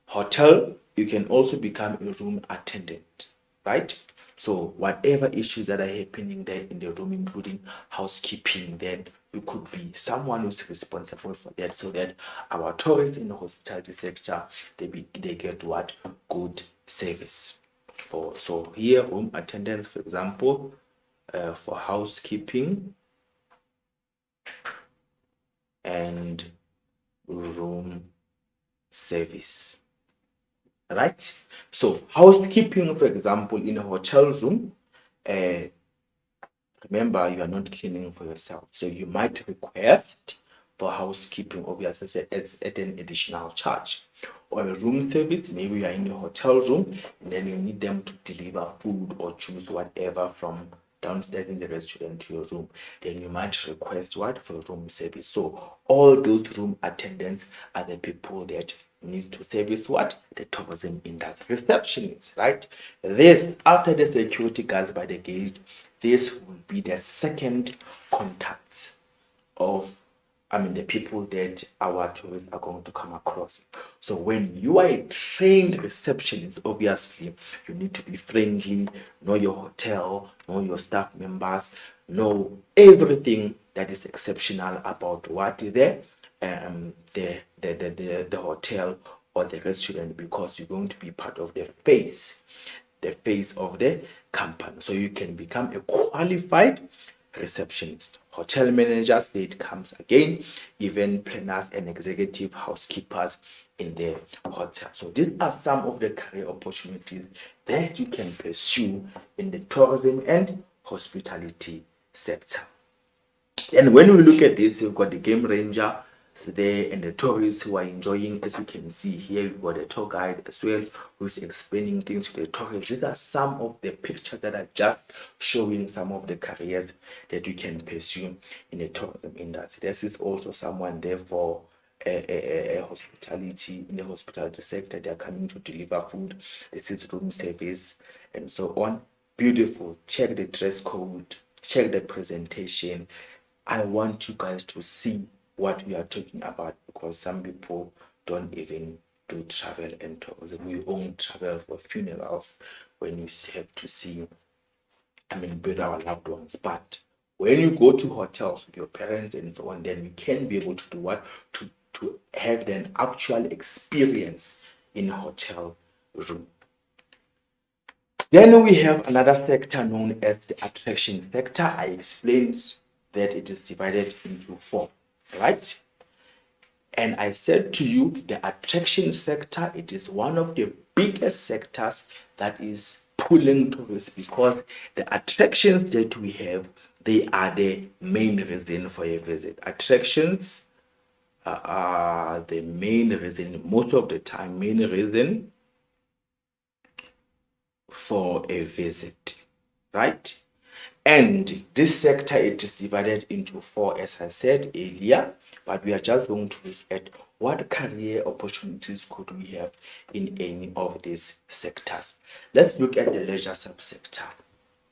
hotel, you can also become a room attendant, right? So, whatever issues that are happening there in the room, including housekeeping, then you could be someone who's responsible for that, so that our tourists in the hospitality sector they get what? Good service. So here, room attendants, for example, for housekeeping and room service, right? So housekeeping, for example, in a hotel room, remember, you are not cleaning for yourself, so you might request for housekeeping, obviously at an additional charge. Or a room service, maybe you are in the hotel room and then you need them to deliver food or choose whatever from downstairs in the restaurant to your room, then you might request what? For room service. So all those room attendants are the people that needs to service what? The tourism industry. Receptionists, right? This, after the security guards by the gate, this will be the second contacts of the people that our tourists are going to come across. So when you are a trained receptionist, obviously you need to be friendly, know your hotel, know your staff members, know everything that is exceptional about what is there, the hotel or the restaurant, because you're going to be part of the face of the company. So you can become a qualified receptionist, hotel managers, it comes again, event planners and executive housekeepers in the hotel. So these are some of the career opportunities that you can pursue in the tourism and hospitality sector. And when we look at this, we've got the game ranger there and the tourists who are enjoying. As you can see here, we've got a tour guide as well who's explaining things to the tourists. These are some of the pictures that are just showing some of the careers that you can pursue in the tourism industry. This is also someone there for a hospitality, in the hospitality sector. They are coming to deliver food. This is room service and so on. Beautiful. Check the dress code, check the presentation. I want you guys to see what we are talking about, because some people don't even do travel and tourism. We only travel for funerals when we have to see, bury our loved ones. But when you go to hotels with your parents and so on, then you can be able to do what? To have an actual experience in a hotel room. Then we have another sector known as the attraction sector. I explained that it is divided into 4, right? And I said to you, the attraction sector, it is one of the biggest sectors that is pulling tourists, because the attractions that we have, they are the main reason for a visit. Attractions are the main reason, most of the time, main reason for a visit, right? And this sector, it is divided into 4, as I said earlier, but we are just going to look at what career opportunities could we have in any of these sectors. Let's look at the leisure subsector,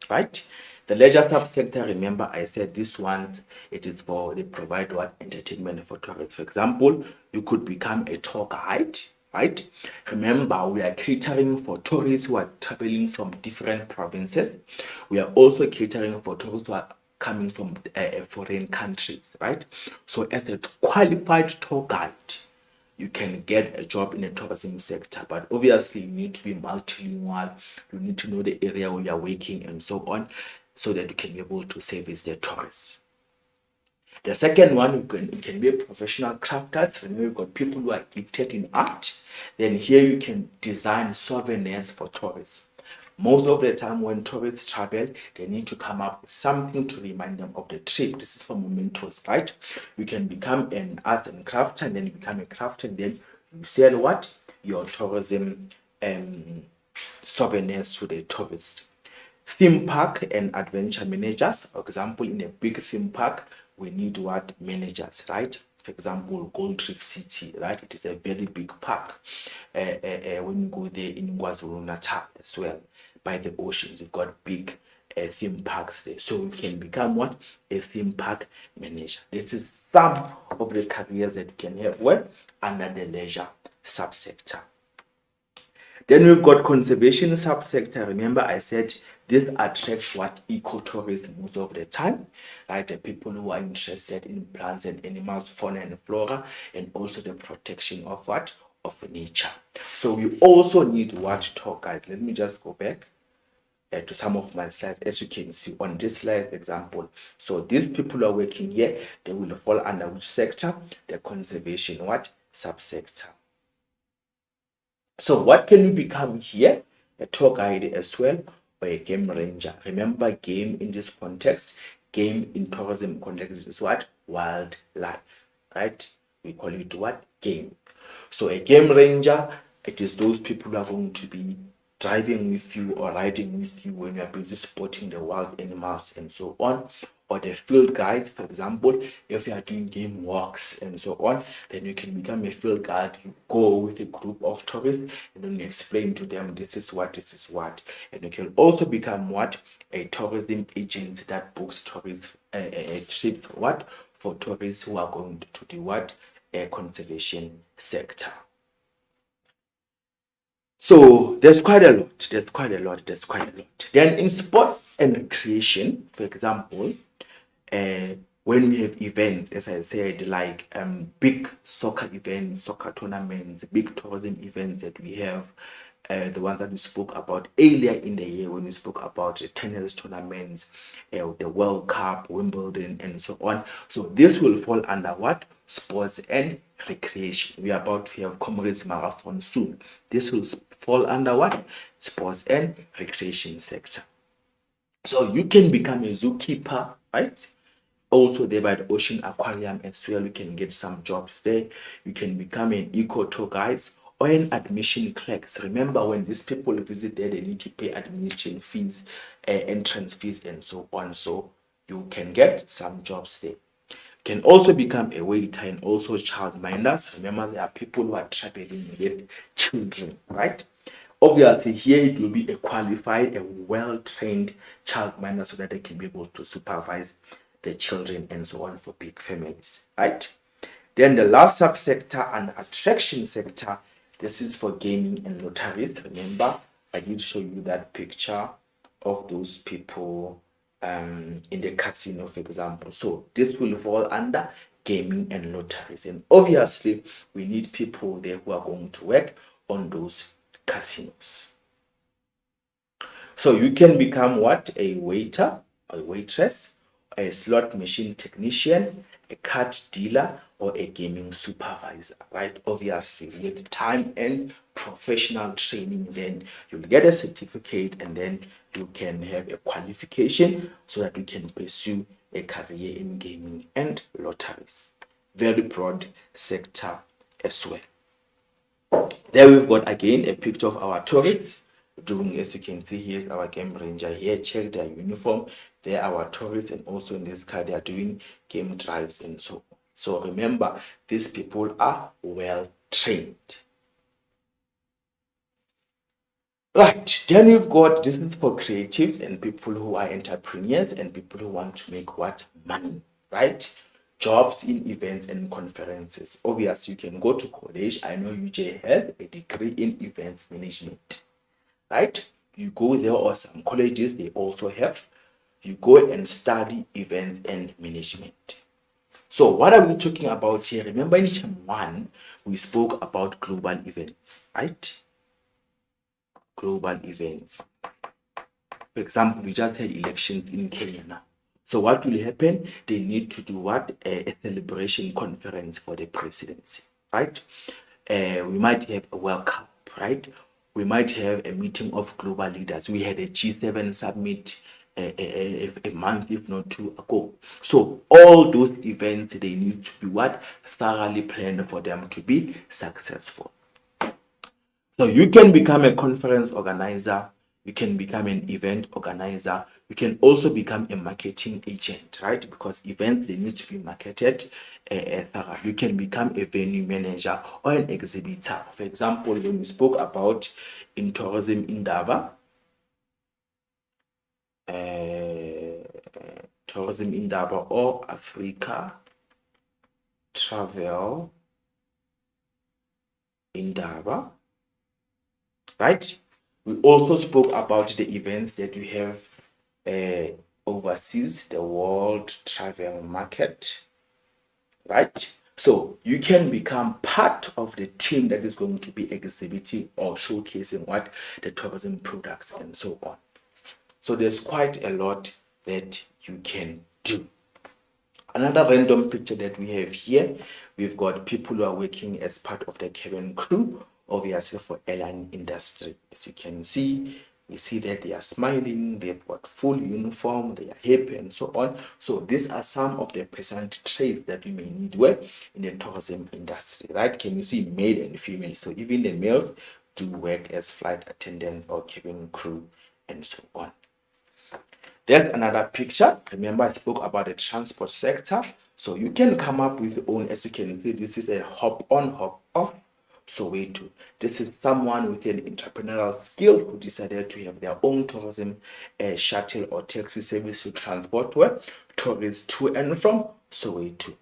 right? The leisure subsector, remember I said this one, it is for, they provide what? Entertainment for tourists. For example, you could become a tour guide, right? Remember, we are catering for tourists who are traveling from different provinces. We are also catering for tourists who are coming from foreign countries, right? So as a qualified tour guide, you can get a job in the tourism sector, but obviously you need to be multilingual. You need to know the area where you're working and so on, so that you can be able to service the tourists. The second one, you can be a professional crafter. And we've got people who are gifted in art. Then here you can design souvenirs for tourists. Most of the time when tourists travel, they need to come up with something to remind them of the trip. This is for mementos, right? You can become an arts and crafter, and then you become a crafter, and then you sell what? Your tourism souvenirs to the tourists. Theme park and adventure managers. For example, in a big theme park, we need what? Managers, right? For example, Gold Reef City, right? It is a very big park. When you go there in KwaZulu-Natal as well, by the oceans, you've got big theme parks there. So you can become what? A theme park manager. This is some of the careers that you can have what? Under the leisure subsector. Then we've got conservation subsector. Remember, I said this attracts what? Ecotourism most of the time, right? The people who are interested in plants and animals, fauna and flora, and also the protection of what? Of nature. So we also need what? Tour guides. Let me just go back to some of my slides. As you can see on this slide example, so these people who are working here, they will fall under which sector? The conservation what? Subsector. So what can you become here? A tour guide as well, or a game ranger. Remember, game in this context, game in tourism context is what? Wildlife, right? We call it what? Game. So a game ranger, it is those people who are going to be driving with you or riding with you when you are busy spotting the wild animals and so on. Or the field guide, for example, if you are doing game walks and so on, then you can become a field guide. You go with a group of tourists and then you explain to them this is what, this is what. And you can also become what? A tourism agent that books tourist trips what? For tourists who are going to do what? A conservation sector. So there's quite a lot. Then in sports and recreation, for example, when we have events, as I said, like big soccer events, soccer tournaments, big tourism events that we have, the ones that we spoke about earlier in the year when we spoke about the tennis tournaments, the World Cup, Wimbledon, and so on. So this will fall under what? Sports and recreation. We are about to have Comrades Marathon soon. This will fall under what? Sports and recreation sector. So you can become a zookeeper, right? Also there by the ocean aquarium as well. You can get some jobs there. You can become an eco tour guide or an admission clerk. Remember, when these people visit there, they need to pay admission fees, entrance fees, and so on. So you can get some jobs there. You can also become a waiter and also childminders. Remember, there are people who are traveling with children, right? Obviously, here it will be a qualified, a well-trained childminder so that they can be able to supervise the children and so on for big families, right? Then the last subsector and attraction sector, this is for gaming and lotteries. Remember, I did show you that picture of those people in the casino, for example. So this will fall under gaming and lotteries. And obviously, we need people there who are going to work on those casinos. So you can become what? A waiter, a waitress, a slot machine technician, a card dealer, or a gaming supervisor, right? Obviously, with time and professional training, then you'll get a certificate and then you can have a qualification so that you can pursue a career in gaming and lotteries. Very broad sector as well. There we've got again a picture of our tourists doing, as you can see, here's our game ranger here. Check their uniform. They're our tourists, and also in this car they are doing game drives and so on. So remember, these people are well trained. Right, then we've got, this is for creatives and people who are entrepreneurs and people who want to make what? Money, right? jobs in events and conferences. Obviously, you can go to college. I know UJ has a degree in events management, right? You go there, or some colleges, they also have. You go and study events and management. So what are we talking about here? Remember in term 1, we spoke about global events, right? Global events. For example, we just had elections in Kenya now. So what will happen? They need to do what? A celebration conference for the presidency, right? We might have a World Cup, right? We might have a meeting of global leaders. We had a G7 summit a month, if not 2 ago. So all those events, they need to be what? Thoroughly planned for them to be successful. So you can become a conference organizer, you can become an event organizer, you can also become a marketing agent, right? Because events, they need to be marketed thoroughly. You can become a venue manager or an exhibitor. For example, when we spoke about in tourism Indaba, tourism Indaba or Africa Travel Indaba, right? We also spoke about the events that we have overseas, the World Travel Market, right? So you can become part of the team that is going to be exhibiting or showcasing what the tourism products and so on. So there's quite a lot that you can do. Another random picture that we have here, we've got people who are working as part of the cabin crew, obviously for airline industry. As you can see, we see that they are smiling, they've got full uniform, they are happy and so on. So these are some of the personality traits that we may need where in the tourism industry, right? Can you see male and female? So even the males do work as flight attendants or cabin crew and so on. There's another picture. Remember, I spoke about the transport sector. So you can come up with your own. As you can see, this is a hop on, hop off Soweto. This is someone with an entrepreneurial skill who decided to have their own tourism shuttle or taxi service to transport where tourists to and from Soweto.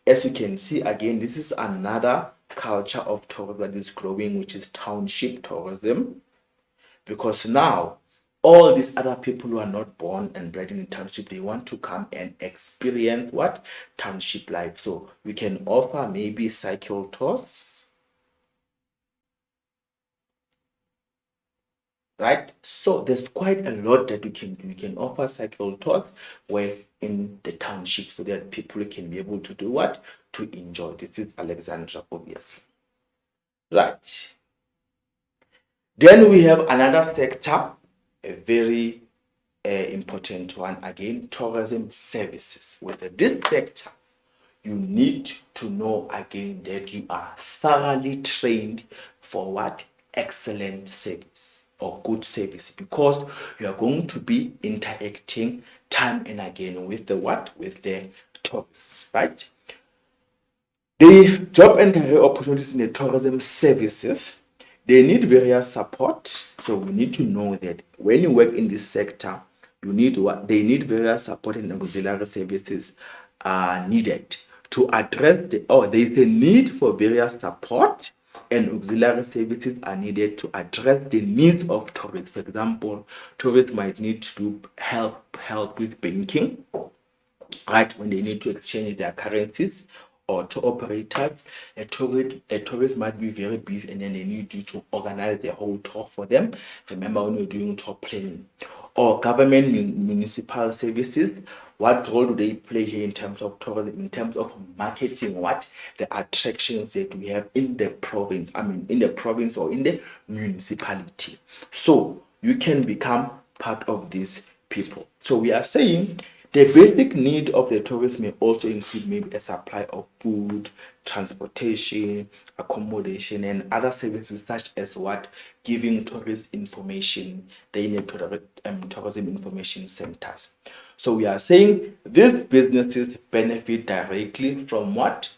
As you can see, again, this is another culture of tourism that is growing, which is township tourism. Because now all these other people who are not born and bred in township, they want to come and experience what? Township life. So we can offer maybe cycle tours, right? So there's quite a lot that we can do. We can offer cycle tours where in the township so that people can be able to do what? To enjoy. This is Alexandra, obviously. Right. Then we have another sector, a very important one again, tourism services. With this sector, you need to know again that you are thoroughly trained for what? Excellent service or good service, because you are going to be interacting time and again with the what? With the tourists, right? The job and career opportunities in the tourism services, they need various support. So we need to know that when you work in this sector, you need what? They need various support and auxiliary services are needed to address there is a need for various support and auxiliary services are needed to address the needs of tourists. For example, tourists might need to do help with banking, right? When they need to exchange their currencies, or to operators, a tourist might be very busy and then they need you to organize the whole tour for them. Remember when you're doing tour planning. Or government municipal services, what role do they play here in terms of tourism, in terms of marketing what? The attractions that we have in the province, in the province or in the municipality. So you can become part of these people. So we are saying the basic need of the tourist may also include maybe a supply of food, transportation, accommodation, and other services such as what? Giving tourist information. They need tourism information centers. So we are saying these businesses benefit directly from what?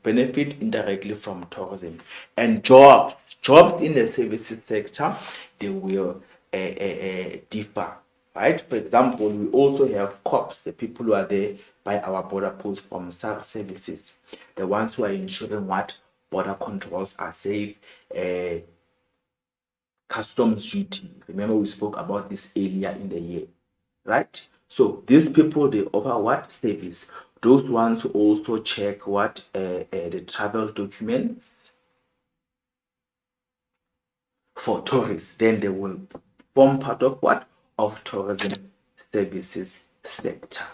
Benefit indirectly from tourism. And jobs in the services sector, they will differ. right? For example, we also have cops, the people who are there by our border posts from SARS services, the ones who are ensuring what border controls are safe, customs duty. Remember, we spoke about this earlier in the year, right? So these people, they offer what service? Those ones who also check what the travel documents for tourists, then they will form part of what? Of tourism services sector.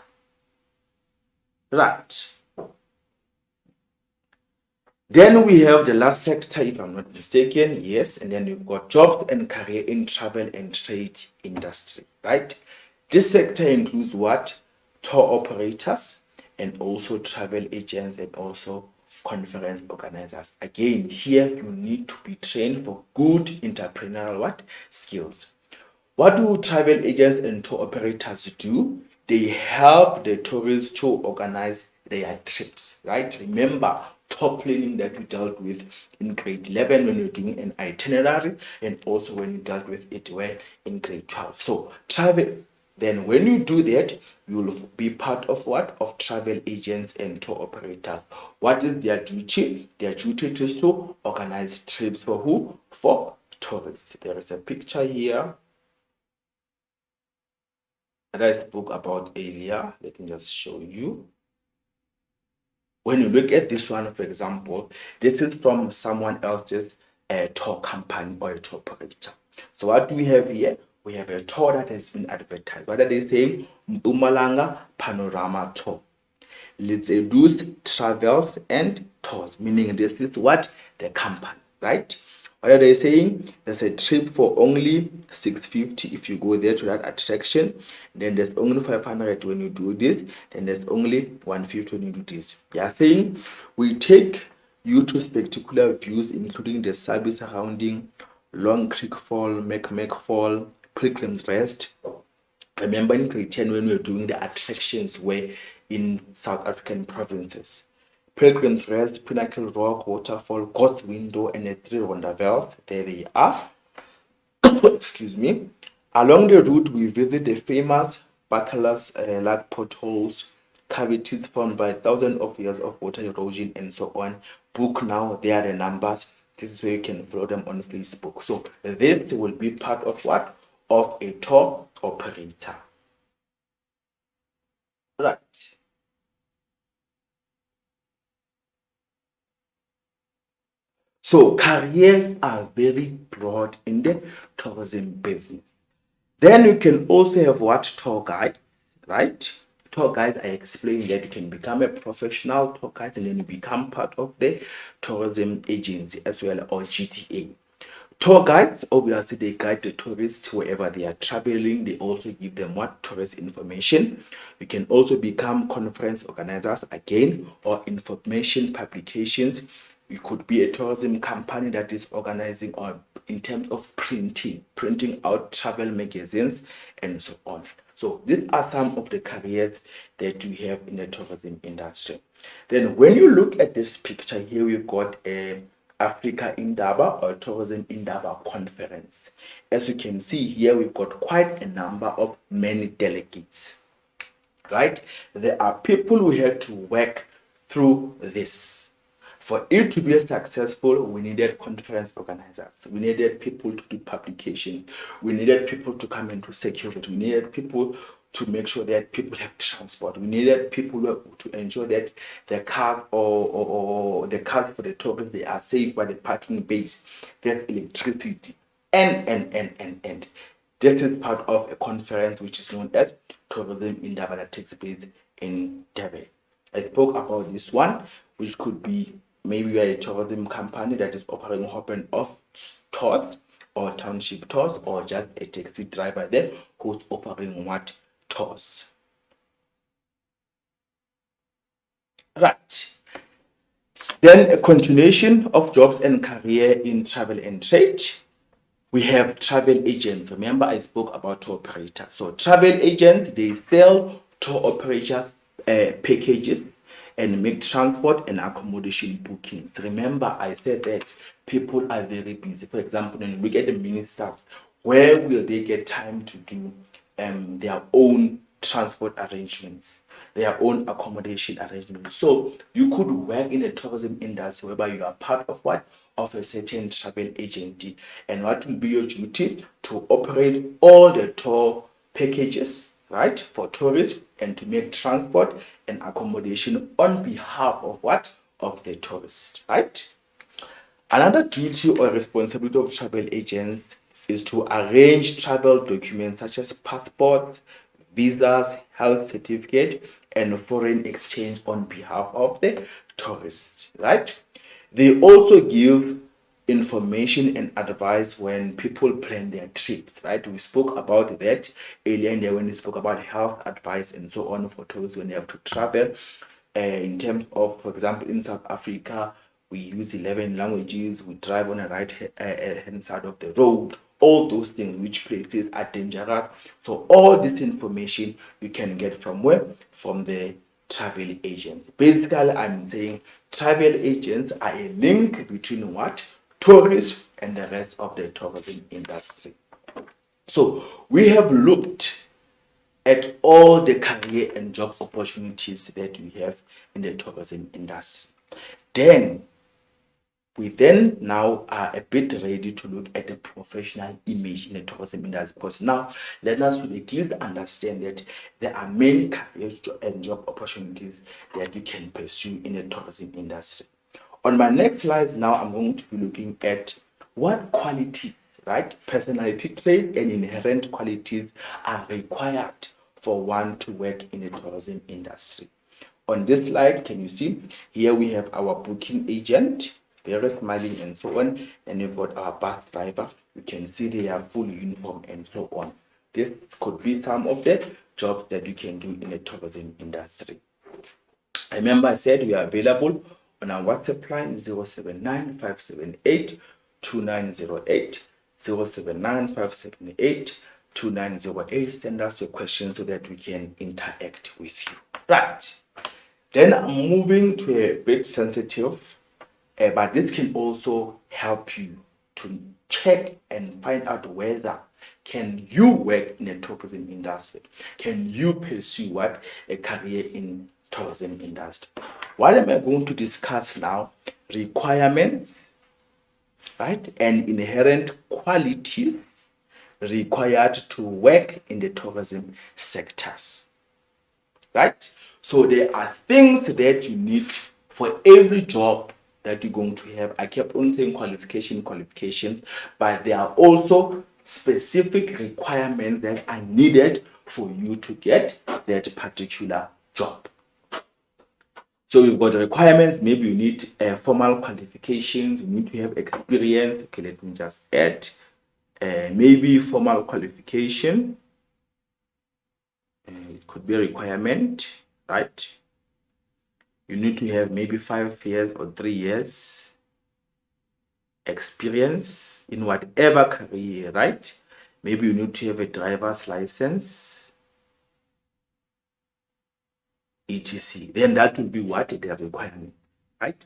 Right. Then we have the last sector, if I'm not mistaken, yes, and then we've got jobs and career in travel and trade industry, right? This sector includes what? Tour operators and also travel agents and also conference organizers. Again, here you need to be trained for good entrepreneurial what? Skills. What do travel agents and tour operators do? They help the tourists to organize their trips, right? Remember top planning that we dealt with in grade 11 when we are doing an itinerary, and also when we dealt with it when in grade 12. So travel, then when you do that, you will be part of what? Of travel agents and tour operators. What is their duty? Their duty is to organize trips for who? For tourists. There is a picture here that I spoke about earlier. Let me just show you. When you look at this one, for example, this is from someone else's tour company or a tour operator. So what do we have here? We have a tour that has been advertised. What are they saying? Mpumalanga Panorama Tour. Let's reduce travels and tours, meaning this is what? The company, right? What are they saying? There's a trip for only 650 if you go there to that attraction. Then there's only 500 when you do this. Then there's only 150 when you do this. They are saying we take you to spectacular views, including the service surrounding Long Creek Fall, Macmac Fall, Pilgrim's Rest. Remember in grade 10 when we were doing the attractions were in South African provinces. Pilgrim's Rest, Pinnacle Rock, Waterfall, God's Window, and the Three Wondervelds. There they are. Excuse me. Along the route, we visit the famous Bacalas like potholes, cavities formed by thousands of years of water erosion, and so on. Book now, there are the numbers. This is where you can follow them on Facebook. So this will be part of what? Of a tour operator. Right. So careers are very broad in the tourism business. Then you can also have what? Tour guide, right? Tour guides, I explained that you can become a professional tour guide and then you become part of the tourism agency as well, or GTA. Tour guides, obviously, they guide the tourists wherever they are traveling. They also give them what? Tourist information. You can also become conference organizers again, or information publications. You could be a tourism company that is organizing, or in terms of printing out travel magazines and so on. So these are some of the careers that we have in the tourism industry. Then when you look at this picture here, we've got a Africa Indaba or Tourism Indaba Conference. As you can see here, we've got quite a number of many delegates, right? There are people who had to work through this. For it to be successful, we needed conference organizers. We needed people to do publications. We needed people to come into security. We needed people to make sure that people have transport. We needed people to ensure that the cars or the cars for the tourists, they are safe by the parking base, there's electricity, and. This is part of a conference which is known as Tourism Indaba that takes place in Durban. I spoke about this one, which could be maybe a tourism company that is offering hop and off tours or township tours, or just a taxi driver there who's offering what? Tours. Right. Then a continuation of jobs and career in travel and trade. We have travel agents. Remember, I spoke about tour operators. So travel agents, they sell tour operators packages and make transport and accommodation bookings. Remember, I said that people are very busy. For example, when we get the ministers, where will they get time to do their own transport arrangements, their own accommodation arrangements. So you could work in the tourism industry whereby you are part of what? Of a certain travel agency. And what will be your duty? To operate all the tour packages, right, for tourists, and to make transport and accommodation on behalf of what? Of the tourists, right? Another duty or responsibility of travel agents is to arrange travel documents such as passports, visas, health certificate, and foreign exchange on behalf of the tourists, right? They also give information and advice when people plan their trips, right? We spoke about that earlier in there when we spoke about health advice and so on for tourists when they have to travel. In terms of, for example, in South Africa, we use 11 languages, we drive on the right hand side of the road, all those things, which places are dangerous. So all this information you can get from where? From the travel agents. Basically, I'm saying travel agents are a link between what? Tourists and the rest of the tourism industry. So we have looked at all the career and job opportunities that we have in the tourism industry. Then we now are a bit ready to look at the professional image in the tourism industry, because now let us at least understand that there are many career and job opportunities that you can pursue in the tourism industry. On my next slide now, I'm going to be looking at what qualities, right, personality traits and inherent qualities are required for one to work in the tourism industry. On this slide, can you see here we have our booking agent, very smiling and so on, and we've got our bus driver. You can see they have full uniform and so on. This could be some of the jobs that you can do in the tourism industry. Remember, I said we are available on our WhatsApp line 079 578 2908, 079 578 2908. Send us your questions so that we can interact with you. Right. Then I'm moving to a bit sensitive, but this can also help you to check and find out whether can you work in the tourism industry? Can you pursue what? A career in tourism industry. What am I going to discuss now? Requirements, right? And inherent qualities required to work in the tourism sectors, right? So there are things that you need for every job that you're going to have. I kept on saying qualifications, but there are also specific requirements that are needed for you to get that particular job. So we've got the requirements. Maybe you need formal qualifications. You need to have experience. Okay, let me just add maybe formal qualification. It could be a requirement, right? You need to have maybe 5 years or 3 years experience in whatever career, right? Maybe you need to have a driver's license, etc. Then that will be what the requirement, right?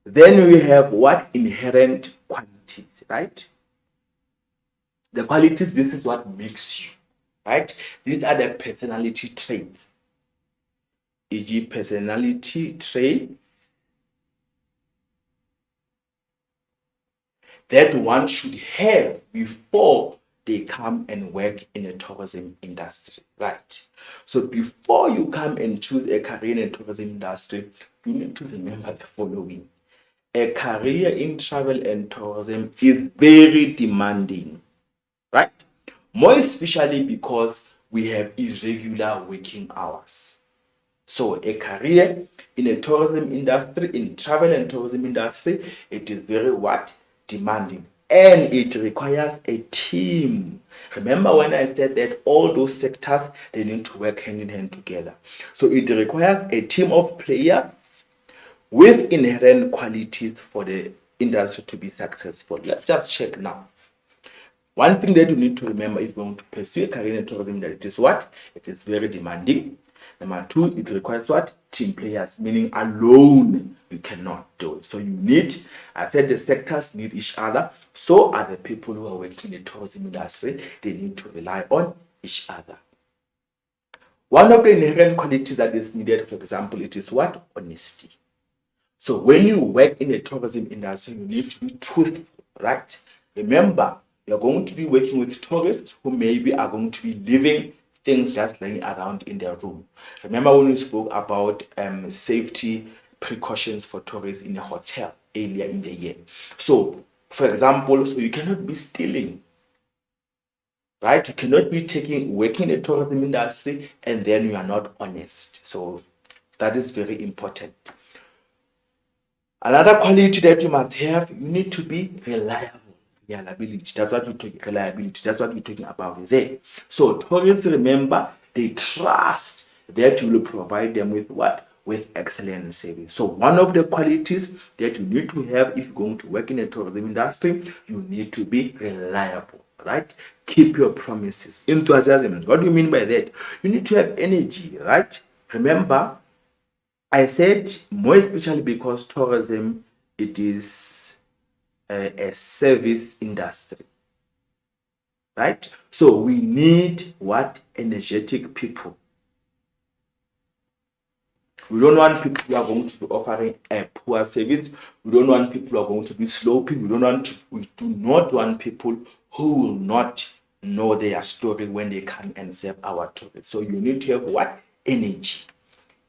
Then we have what? Inherent qualities, right? The qualities, this is what makes you, right? These are the personality traits, e.g. personality traits that one should have before they come and work in the tourism industry, right? So before you come and choose a career in the tourism industry, you need to remember the following. A career in travel and tourism is very demanding, right? More especially because we have irregular working hours. So a career in a tourism industry, in travel and tourism industry, it is very what? Demanding. And it requires a team. Remember when I said that all those sectors, they need to work hand in hand together. So it requires a team of players with inherent qualities for the industry to be successful. Let's just check now. One thing that you need to remember if you want to pursue a career in tourism, that it is what? It is very demanding. Number 2, it requires what? Team players, meaning alone you cannot do it. So you need, I said the sectors need each other. So are the people who are working in the tourism industry. They need to rely on each other. One of the inherent qualities that is needed, for example, it is what? Honesty. So when you work in the tourism industry, you need to be truthful, right? Remember, you're going to be working with tourists who maybe are going to be living things just laying around in their room. Remember when we spoke about safety precautions for tourists in a hotel earlier in the year? So, for example, so you cannot be stealing, right? You cannot be working in the tourism industry and then you are not honest. So that is very important. Another quality that you must have, you need to be reliable. Reliability. That's what we're talking. Reliability. That's what we're talking about there. So tourists, remember, they trust that you will provide them with what? With excellent service. So one of the qualities that you need to have if you're going to work in the tourism industry, you need to be reliable, right? Keep your promises. Enthusiasm. What do you mean by that? You need to have energy, right? Remember, I said more especially because tourism, it is a service industry, right? So we need what? Energetic people. We don't want people who are going to be offering a poor service. We don't want people who are going to be sloppy. We do not want people who will not know their story when they come and serve our tourists. So you need to have what? Energy.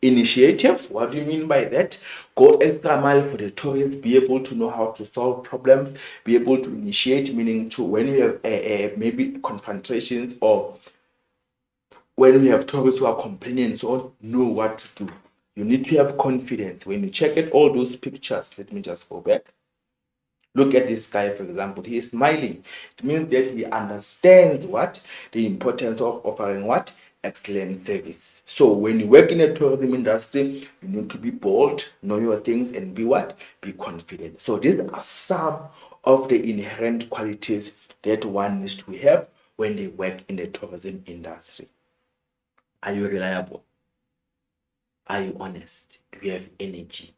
Initiative. What do you mean by that? Go extra mile for the tourists, be able to know how to solve problems, be able to initiate, meaning to when we have maybe confrontations or when we have tourists who are complaining and so on, know what to do. You need to have confidence. When you check at all those pictures, let me just go back. Look at this guy, for example. He is smiling. It means that he understands what? The importance of offering what? Excellent service. So when you work in the tourism industry, you need to be bold, know your things, and be what? Be confident. So these are some of the inherent qualities that one needs to have when they work in the tourism industry. Are you reliable? Are you honest? Do you have energy?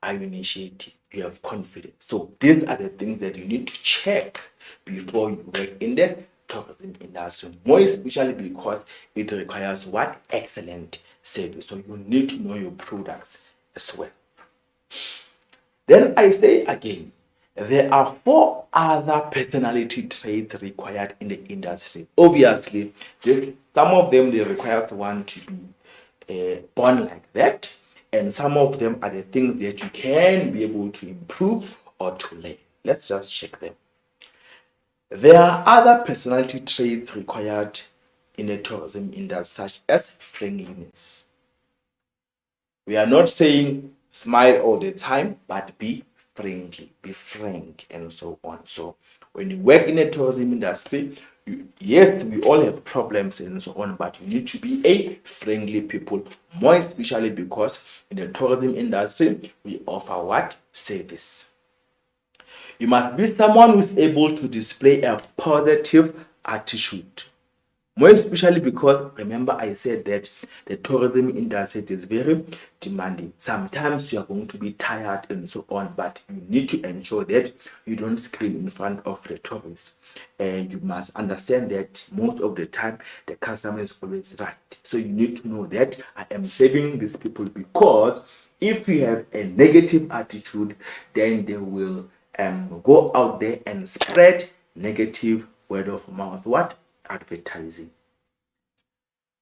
Are you initiative? Do you have confidence? So these are the things that you need to check before you work in the tourism industry, more especially because it requires what? Excellent service. So you need to know your products as well. Then I say again, there are 4 other personality traits required in the industry. Obviously, some of them they require one to be born like that, and some of them are the things that you can be able to improve or to learn. Let's just check them. There are other personality traits required in the tourism industry, such as friendliness. We are not saying smile all the time, but be friendly, be frank, and so on. So when you work in the tourism industry, yes, we all have problems and so on, but you need to be a friendly people, more especially because in the tourism industry, we offer what? Service. You must be someone who is able to display a positive attitude. More especially because, remember I said that the tourism industry is very demanding. Sometimes you are going to be tired and so on, but you need to ensure that you don't scream in front of the tourists. And you must understand that most of the time, the customer is always right. So you need to know that I am serving these people, because if you have a negative attitude, then they will go out there and spread negative word of mouth. What? Advertising.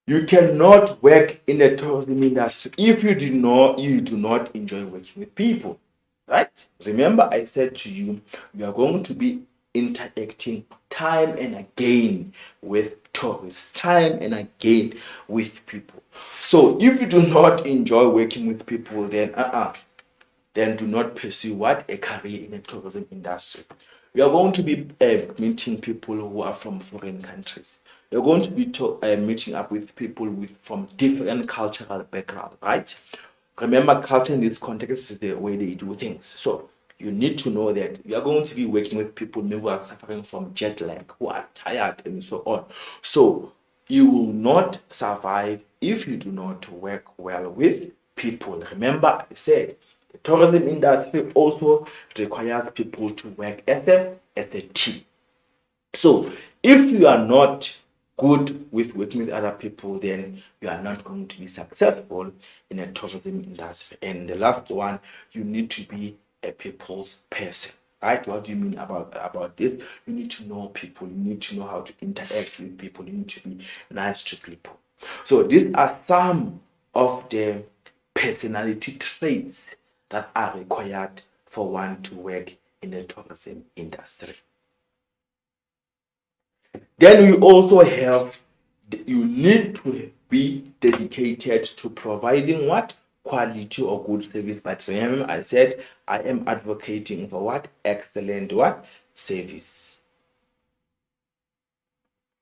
You cannot work in the tourism industry if you do not enjoy working with people, right? Remember I said to you, you are going to be interacting time and again with tourists, time and again with people. So if you do not enjoy working with people, then do not pursue what? A career in the tourism industry. You are going to be meeting people who are from foreign countries. You're going to be meeting up with people from different cultural backgrounds, right? Remember, culture in this context is the way they do things. So you need to know that you are going to be working with people maybe who are suffering from jet lag, who are tired, and so on. So you will not survive if you do not work well with people. Remember, I said the tourism industry also requires people to work as a team. So if you are not good with working with other people, then you are not going to be successful in a tourism industry. And the last one, you need to be a people's person. Right? What do you mean about this? You need to know people. You need to know how to interact with people. You need to be nice to people. So these are some of the personality traits that are required for one to work in the tourism industry. Then we also have, you need to be dedicated to providing what? Quality or good service. But remember, I said I am advocating for what? Excellent what? Service.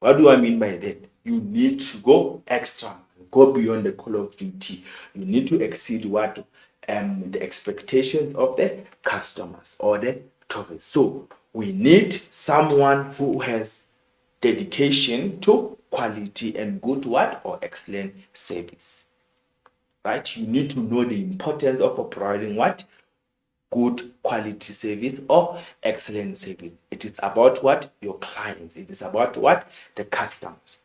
What do I mean by that? You need to go extra, go beyond the call of duty. You need to exceed what? The expectations of the customers or the tourists. So we need someone who has dedication to quality and good what? Or excellent service. Right? You need to know the importance of providing what? Good quality service or excellent service. It is about what? Your clients. It is about what? The customers.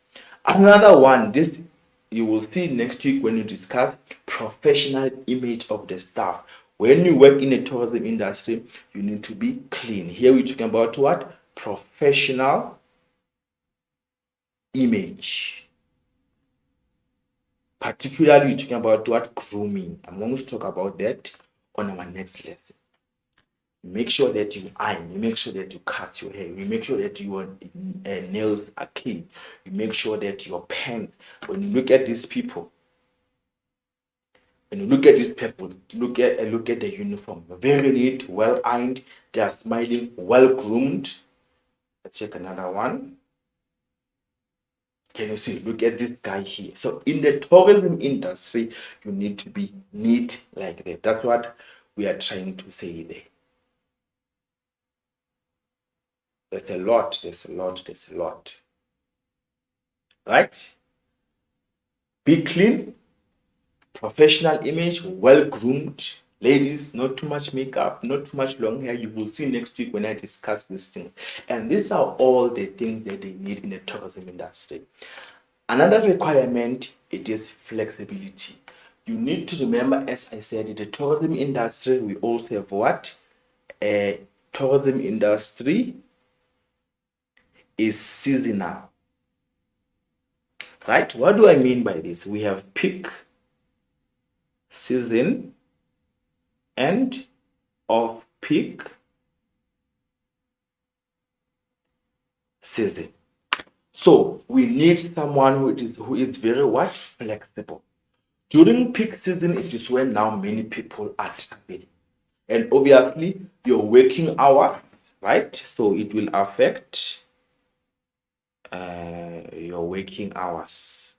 Another one, this you will see next week when you discuss professional image of the staff. When you work in the tourism industry, you need to be clean. Here we're talking about what? Professional image. Particularly, we're talking about what? Grooming. I'm going to talk about that on our next lesson. Make sure that you iron, you make sure that you cut your hair, you make sure that your nails are clean, you make sure that your pants, when you look at these people, look at the uniform, very neat, well ironed, they are smiling, well groomed. Let's check another one. Can you see? Look at this guy here. So in the tourism industry, you need to be neat like that. That's what we are trying to say there. There's a lot. Right? Be clean, professional image, well groomed. Ladies, not too much makeup, not too much long hair. You will see next week when I discuss these things. And these are all the things that they need in the tourism industry. Another requirement, it is flexibility. You need to remember, as I said, in the tourism industry, we also have what? A tourism industry is seasonal. Right? What do I mean by this? We have peak season and off-peak season. So we need someone who is very what? Flexible. During peak season, it is when now many people are traveling. And obviously, your working hours, right? So it will affect your working hours.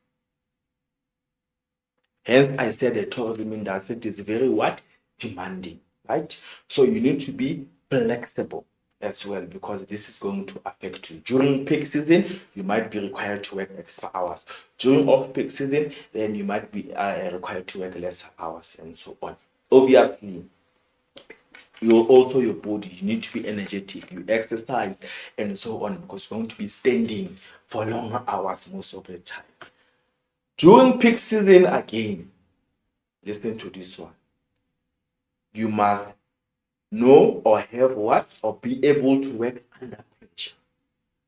Hence, I said the tourism industry is very what? Demanding, right? So you need to be flexible as well, because this is going to affect you. During peak season, you might be required to work extra hours. During off-peak season, then you might be required to work lesser hours and so on. Obviously, your body, you need to be energetic, you exercise and so on, because you're going to be standing for longer hours most of the time. During peak season, again, listen to this one. You must know or have what? Or be able to work under pressure.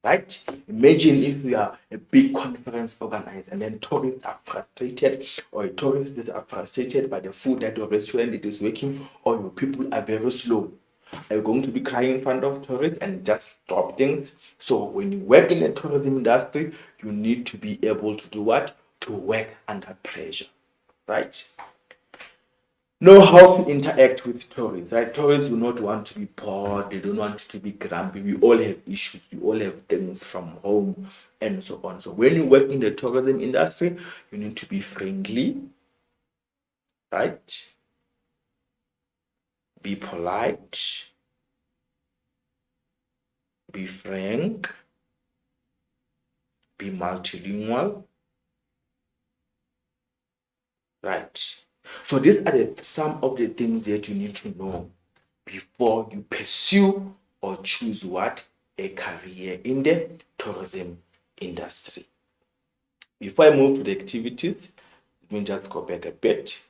Right? Imagine if we are a big conference organized and then tourists are frustrated, or tourists are frustrated by the food that your restaurant is working, or your people are very slow. Are you going to be crying in front of tourists and just stop things? So when you work in the tourism industry, you need to be able to do what? To work under pressure. Right? Know how to interact with tourists, right? Tourists do not want to be bored, they don't want to be grumpy. We all have issues, we all have things from home and so on. So when you work in the tourism industry, you need to be friendly, right? Be polite, be frank, be multilingual, right? So these are some of the things that you need to know before you pursue or choose what? A career in the tourism industry. Before I move to the activities, let me just go back a bit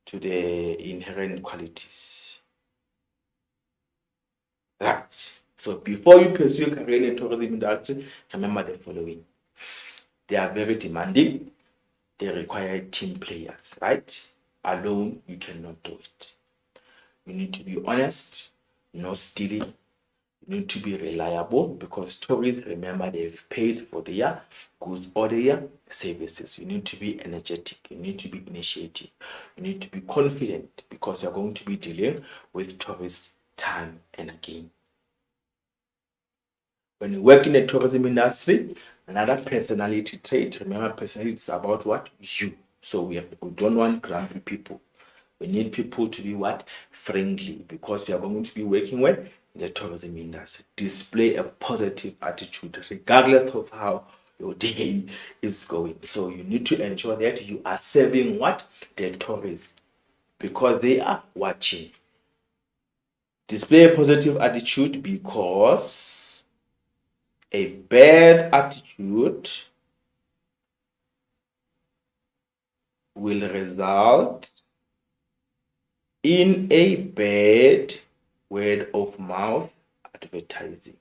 to the inherent qualities. Right. So before you pursue a career in the tourism industry, remember the following. They are very demanding. They require team players, right? Alone, you cannot do it. You need to be honest, not stealing. You need to be reliable because tourists, remember, they've paid for their goods or their services. You need to be energetic. You need to be initiative. You need to be confident because you're going to be dealing with tourists time and again. When you work in the tourism industry, another personality trait, remember, personality is about what? You. So we don't want grumpy people. We need people to be what? Friendly, because you are going to be working with the tourism industry. Display a positive attitude regardless of how your day is going. So you need to ensure that you are serving what? The tourists, because they are watching. Display a positive attitude because a bad attitude will result in a bad word of mouth advertising.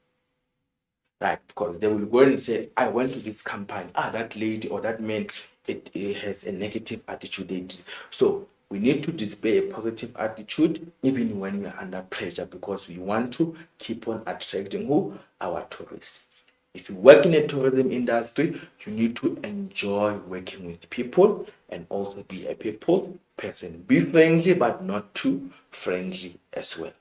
Right, because they will go and say, I went to this company. That lady or that man, it has a negative attitude. So we need to display a positive attitude even when we are under pressure, because we want to keep on attracting who? Our tourists. If you work in a tourism industry, you need to enjoy working with people and also be a people person. Be friendly, but not too friendly as well.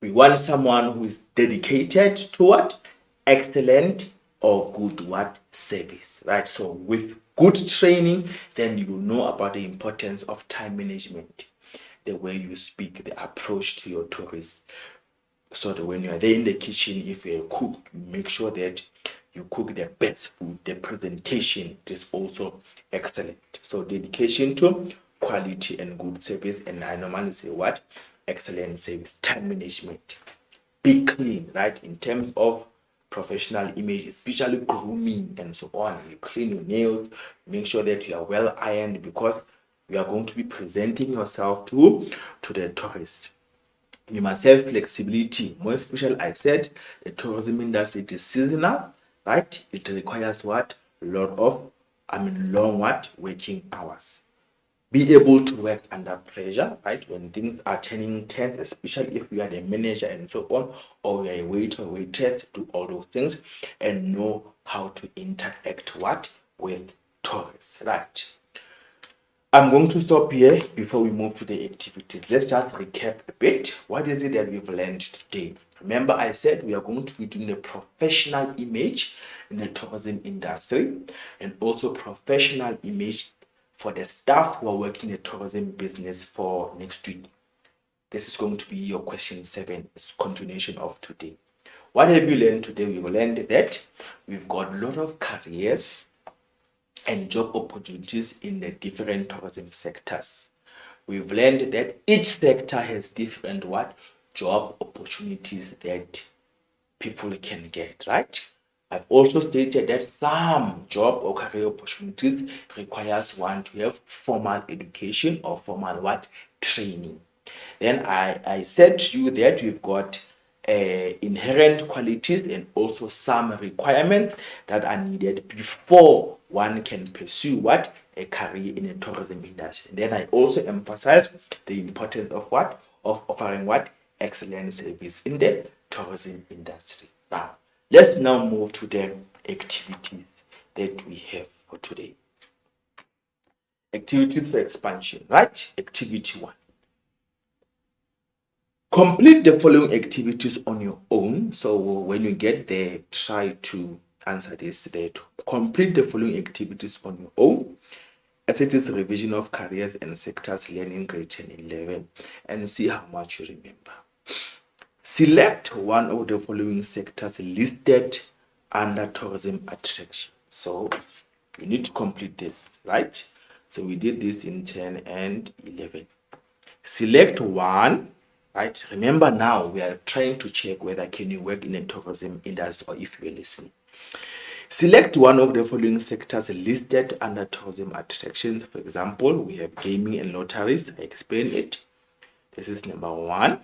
We want someone who is dedicated to what? Excellent or good what? Service, right? So with good training, then you know about the importance of time management, the way you speak, the approach to your tourists. So that when you are there in the kitchen, if you're a cook, you make sure that you cook the best food. The presentation is also excellent. So dedication to quality and good service. And I normally say what? Excellent service. Time management. Be clean, right? In terms of professional image, especially grooming and so on. You clean your nails, make sure that you are well ironed, because you are going to be presenting yourself to the tourist. You must have flexibility. More especially, I said the tourism industry is seasonal, right? It requires what? Long what? Working hours. Be able to work under pressure, right? When things are turning tense, especially if you are the manager and so on, or you're a waiter or waitress, do all those things and know how to interact what? With tourists, right? I'm going to stop here before we move to the activities. Let's just recap a bit. What is it that we've learned today? Remember, I said we are going to be doing a professional image in the tourism industry and also professional image for the staff who are working in the tourism business for next week. This is going to be your question 7. It's continuation of today. What have you learned today? We've learned that we've got a lot of careers and job opportunities in the different tourism sectors. We've learned that each sector has different what? Job opportunities that people can get, right? I've also stated that some job or career opportunities requires one to have formal education or formal what? Training. Then I said to you that we've got inherent qualities and also some requirements that are needed before one can pursue what? A career in the tourism industry. Then I also emphasize the importance of what? Of offering what? Excellent service in the tourism industry. Now, let's now move to the activities that we have for today. Activities for expansion, right? Activity 1. Complete the following activities on your own. So when you get there, try to answer this there. Complete the following activities on your own. As it is revision of careers and sectors learning grade 10 and 11, and see how much you remember. Select one of the following sectors listed under tourism attraction. So you need to complete this, right? So we did this in 10 and 11. Select one, right? Remember, now we are trying to check whether can you work in the tourism industry or if you're listening. Select one of the following sectors listed under tourism attractions. For example, we have gaming and lotteries. I explained it. This is number 1.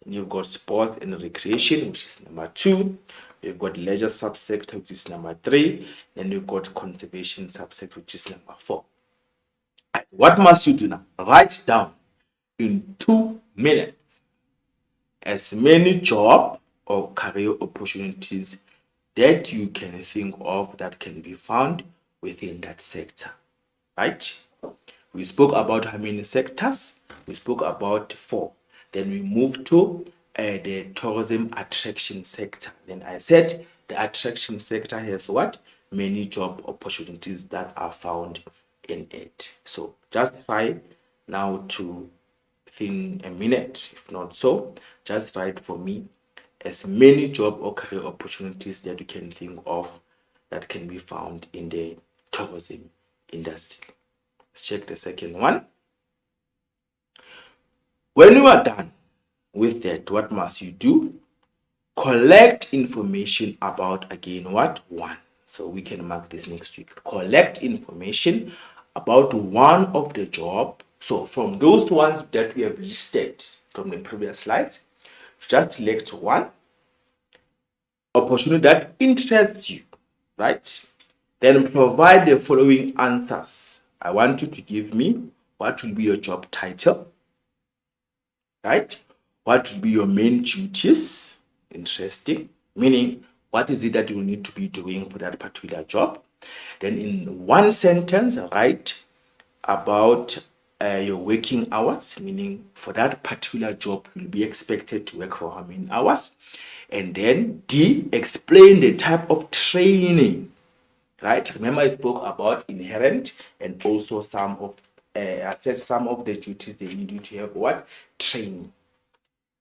You've got sports and recreation, which is number 2. You've got leisure subsector, which is number 3. Then you've got conservation subsector, which is number 4. What must you do now? Write down in 2 minutes as many job or career opportunities that you can think of that can be found within that sector, right? We spoke about how many sectors? We spoke about 4. Then we moved to the tourism attraction sector. Then I said the attraction sector has what? Many job opportunities that are found in it. So just try now to think a minute. If not so, just write for me as many job or career opportunities that you can think of that can be found in the tourism industry. Let's check the second one. When you are done with that, what must you do? Collect information about, again, what? 1. So we can mark this next week. Collect information about one of the job. So from those ones that we have listed from the previous slides, just select one opportunity that interests you, right? Then provide the following answers. I want you to give me what will be your job title, right? What will be your main duties? Interesting. Meaning, what is it that you need to be doing for that particular job? Then in 1 sentence, write about your working hours, meaning for that particular job, you'll be expected to work for how many hours? And then D, explain the type of training, right? Remember I spoke about inherent and also some of, I said some of the duties they need you to have what? Training.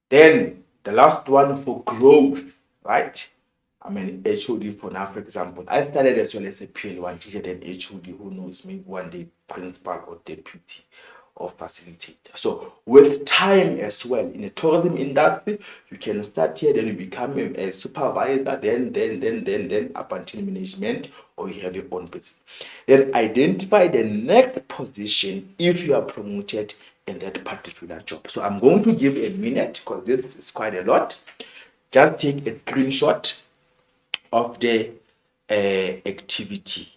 Then the last one for growth, right? I'm an HOD for now, for example. I started as well as a PL1 teacher, then HOD, who knows, me one day principal or deputy or facilitator. So with time as well, in the tourism industry, you can start here, then you become a supervisor, then up until management, or you have your own business. Then identify the next position if you are promoted in that particular job. So I'm going to give a minute because this is quite a lot. Just take a screenshot of the activity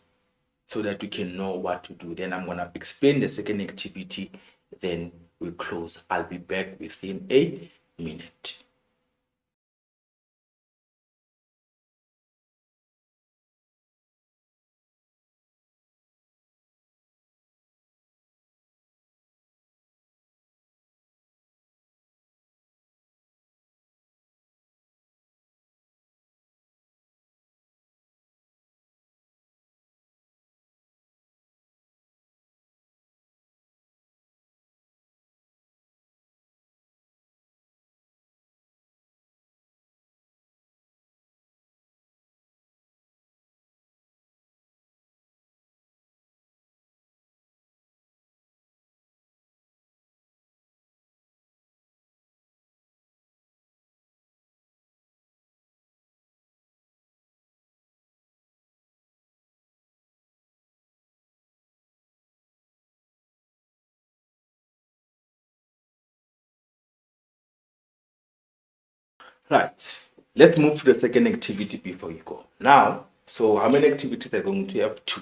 so that we can know what to do. Then I'm going to explain the second activity, then we close. I'll be back within a minute. Right, let's move to the second activity before you go. Now, so how many activities are going to have? 2.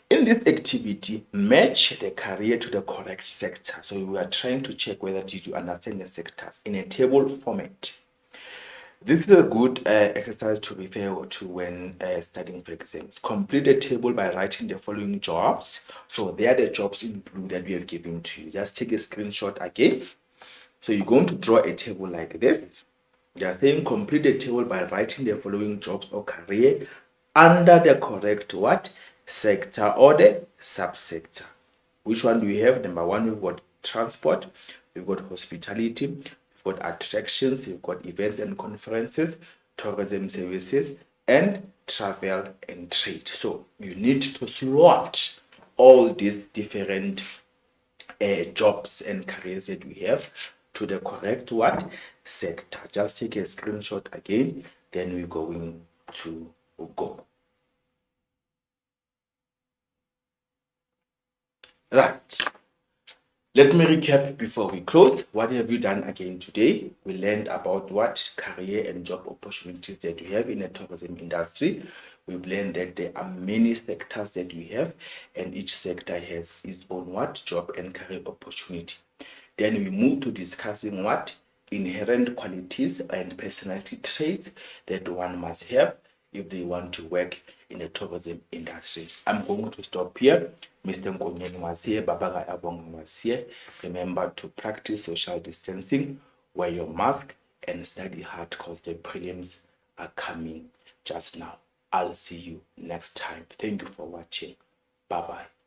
In this activity, match the career to the correct sector. So we are trying to check whether did you understand the sectors in a table format. This is a good exercise to refer to when studying for exams. Complete the table by writing the following jobs. So they are the jobs in blue that we have given to you. Just take a screenshot again. So you're going to draw a table like this. They are saying complete the table by writing the following jobs or career under the correct what? Sector or the subsector. Which one do we have? Number 1, we've got transport, we've got hospitality, we've got attractions, we've got events and conferences, tourism services, and travel and trade. So you need to slot all these different jobs and careers that we have to the correct what? Sector. Just take a screenshot again, then we're going to go. Right. Let me recap before we close. What have you done again today? We learned about what career and job opportunities that we have in the tourism industry. We've learned that there are many sectors that we have, and each sector has its own what job and career opportunity. Then we move to discussing what inherent qualities and personality traits that one must have if they want to work in the tourism industry. I'm going to stop here. Mr. Nkonyeni was here, Babaga Abong was here. Remember to practice social distancing, wear your mask, and study hard because the prelims are coming just now. I'll see you next time. Thank you for watching. Bye-bye.